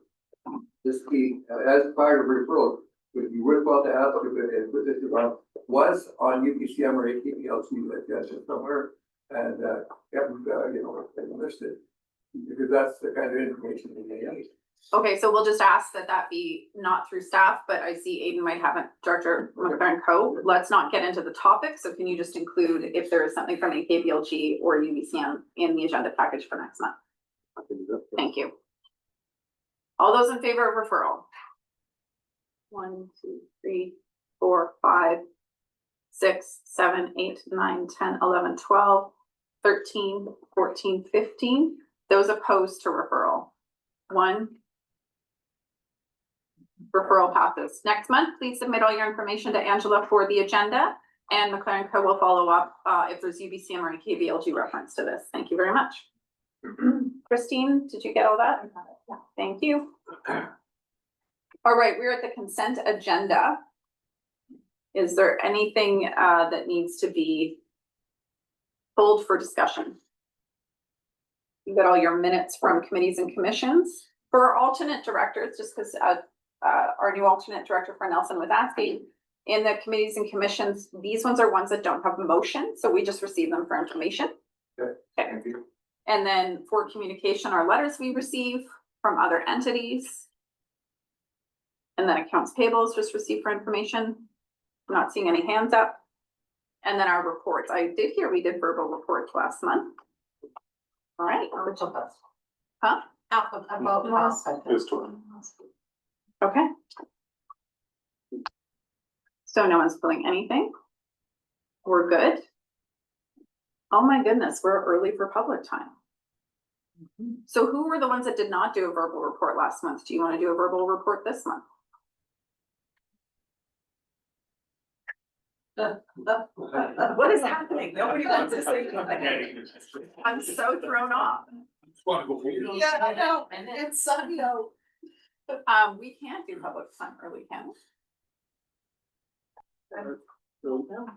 This be, as part of referral, would it be worthwhile to ask if this is was on UPCM or APLC suggestion somewhere, and listed, because that's the kind of information they need. Okay, so we'll just ask that be not through staff, but I see Aiden might have it, Director McLaren Co. Let's not get into the topic, so can you just include if there is something from AKBLG or UBCM in the agenda package for next month? Thank you. All those in favor of referral? 1, 2, 3, 4, 5, 6, 7, 8, 9, 10, 11, 12, 13, 14, 15. Those opposed to referral? 1. Referral passes. Next month, please submit all your information to Angela for the agenda, and McLaren Co. will follow up if there's UBCM or KBLG reference to this. Thank you very much. Christine, did you get all that? Yeah, thank you. All right, we're at the consent agenda. Is there anything that needs to be pulled for discussion? You got all your minutes from committees and commissions. For our alternate directors, just because our new alternate director for Nelson was asking, in the committees and commissions, these ones are ones that don't have motion, so we just receive them for information. Okay. Thank you. And then for communication, our letters we receive from other entities. And then accounts payable is just received for information. I'm not seeing any hands up. And then our reports. I did hear we did verbal reports last month. All right. Huh? Okay. So no one's pulling anything. We're good. Oh my goodness, we're early for public time. So who were the ones that did not do a verbal report last month? Do you want to do a verbal report this month? What is happening? Nobody wants to say anything. I'm so thrown off. Yeah, I know, and it's sunny out. We can't do public time early, can we?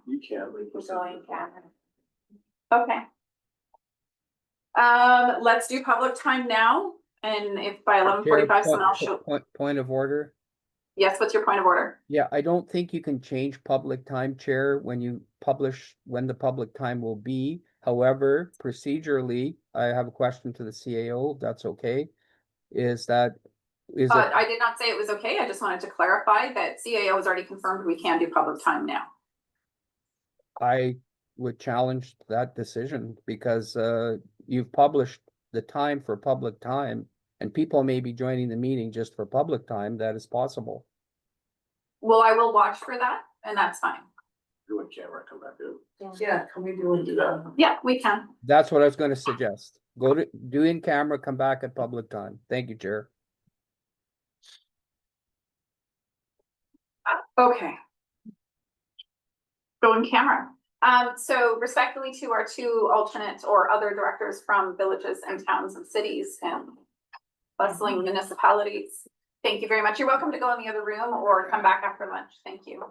You can. Okay. Let's do public time now, and if by 11:45 someone else should. Point of order. Yes, what's your point of order? Yeah, I don't think you can change public time, Chair, when you publish when the public time will be. However, procedurally, I have a question to the CAO, that's okay. Is that, is I it, did not say it was okay. I just wanted to clarify that CAO has already confirmed we can do public time now. I would challenge that decision because, you've published the time for public time and people may be joining the meeting just for public time. That is possible. Well, I will watch for that and that's fine. Do it, camera, come back to. Yeah, can we do Do that. Yeah, we can. That's what I was gonna suggest. Go to, do in camera, come back at public time. Thank you, Chair. Okay. Go in camera. So respectfully to our two alternate or other directors from villages and towns and cities and bustling municipalities, thank you very much. You're welcome to go in the other room or come back after lunch. Thank you.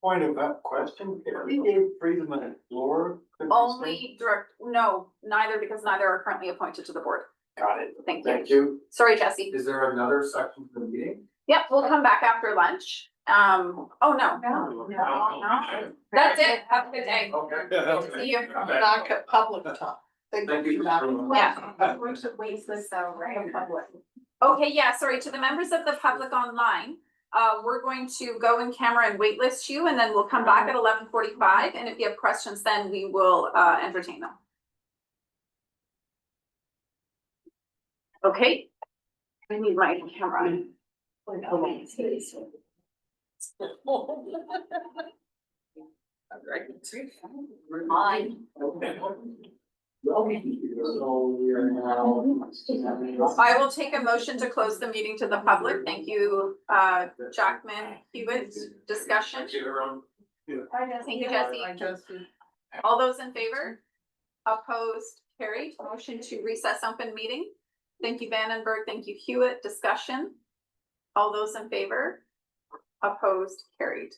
Point of that question, if we gave freedom and floor. could we say- Only direct, no, neither, because neither are currently appointed to the board. Got it. Thank you. Thank you. Sorry, Jesse. Is there another section to the meeting? Yep, we'll come back after lunch. Oh, no. No. That's it. Have a good day. Okay. See you. Back at public time. Thank you. Yeah. We're to waste this, so, right, public. Okay, yeah, sorry, to the members of the public online, we're going to go in camera and waitlist you, and then we'll come back at 11:45, and if you have questions, then we will entertain them. Okay. I need my camera. Mine. So we are now. I will take a motion to close the meeting to the public. Thank you, Jackman, Hewitt, discussion. Thank you, everyone. Thank you, Jesse. All those in favor? Opposed, carried. Motion to recess open meeting. Thank you, Vandenberg. Thank you, Hewitt. Discussion. All those in favor? Opposed, carried.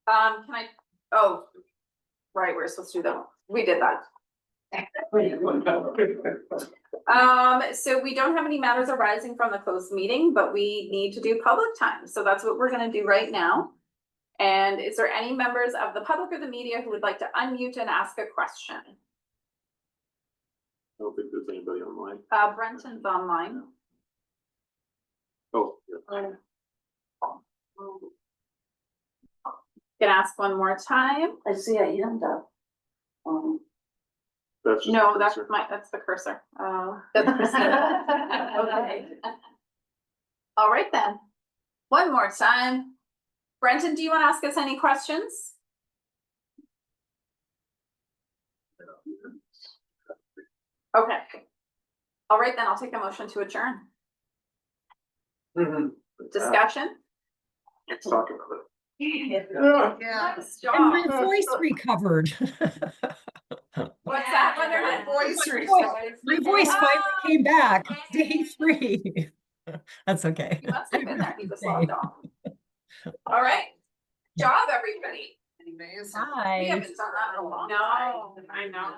Can I, oh, right, we're supposed to do that. We did that. So we don't have any matters arising from the closed meeting, but we need to do public time. So that's what we're gonna do right now. And is there any members of the public or the media who would like to unmute and ask a question? I don't think there's anybody online. Brenton's online. Oh, yeah. Can ask one more time. I see a hand up. That's just No, the that's cursor. that's the cursor. That's okay. All right then. One more time. Brenton, do you want to ask us any questions? Okay. All right, then I'll take a motion to adjourn. Discussion? Let's talk about it. Yeah. Nice And job. my voice recovered. What's that? Whether my My voice finally came back. Day 3. That's okay. You must have been there. He just logged off. All right. Job, everybody. Hi. We haven't done that in a long time. I know.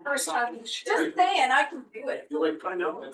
First time. Just saying, I can do it. You like, I know.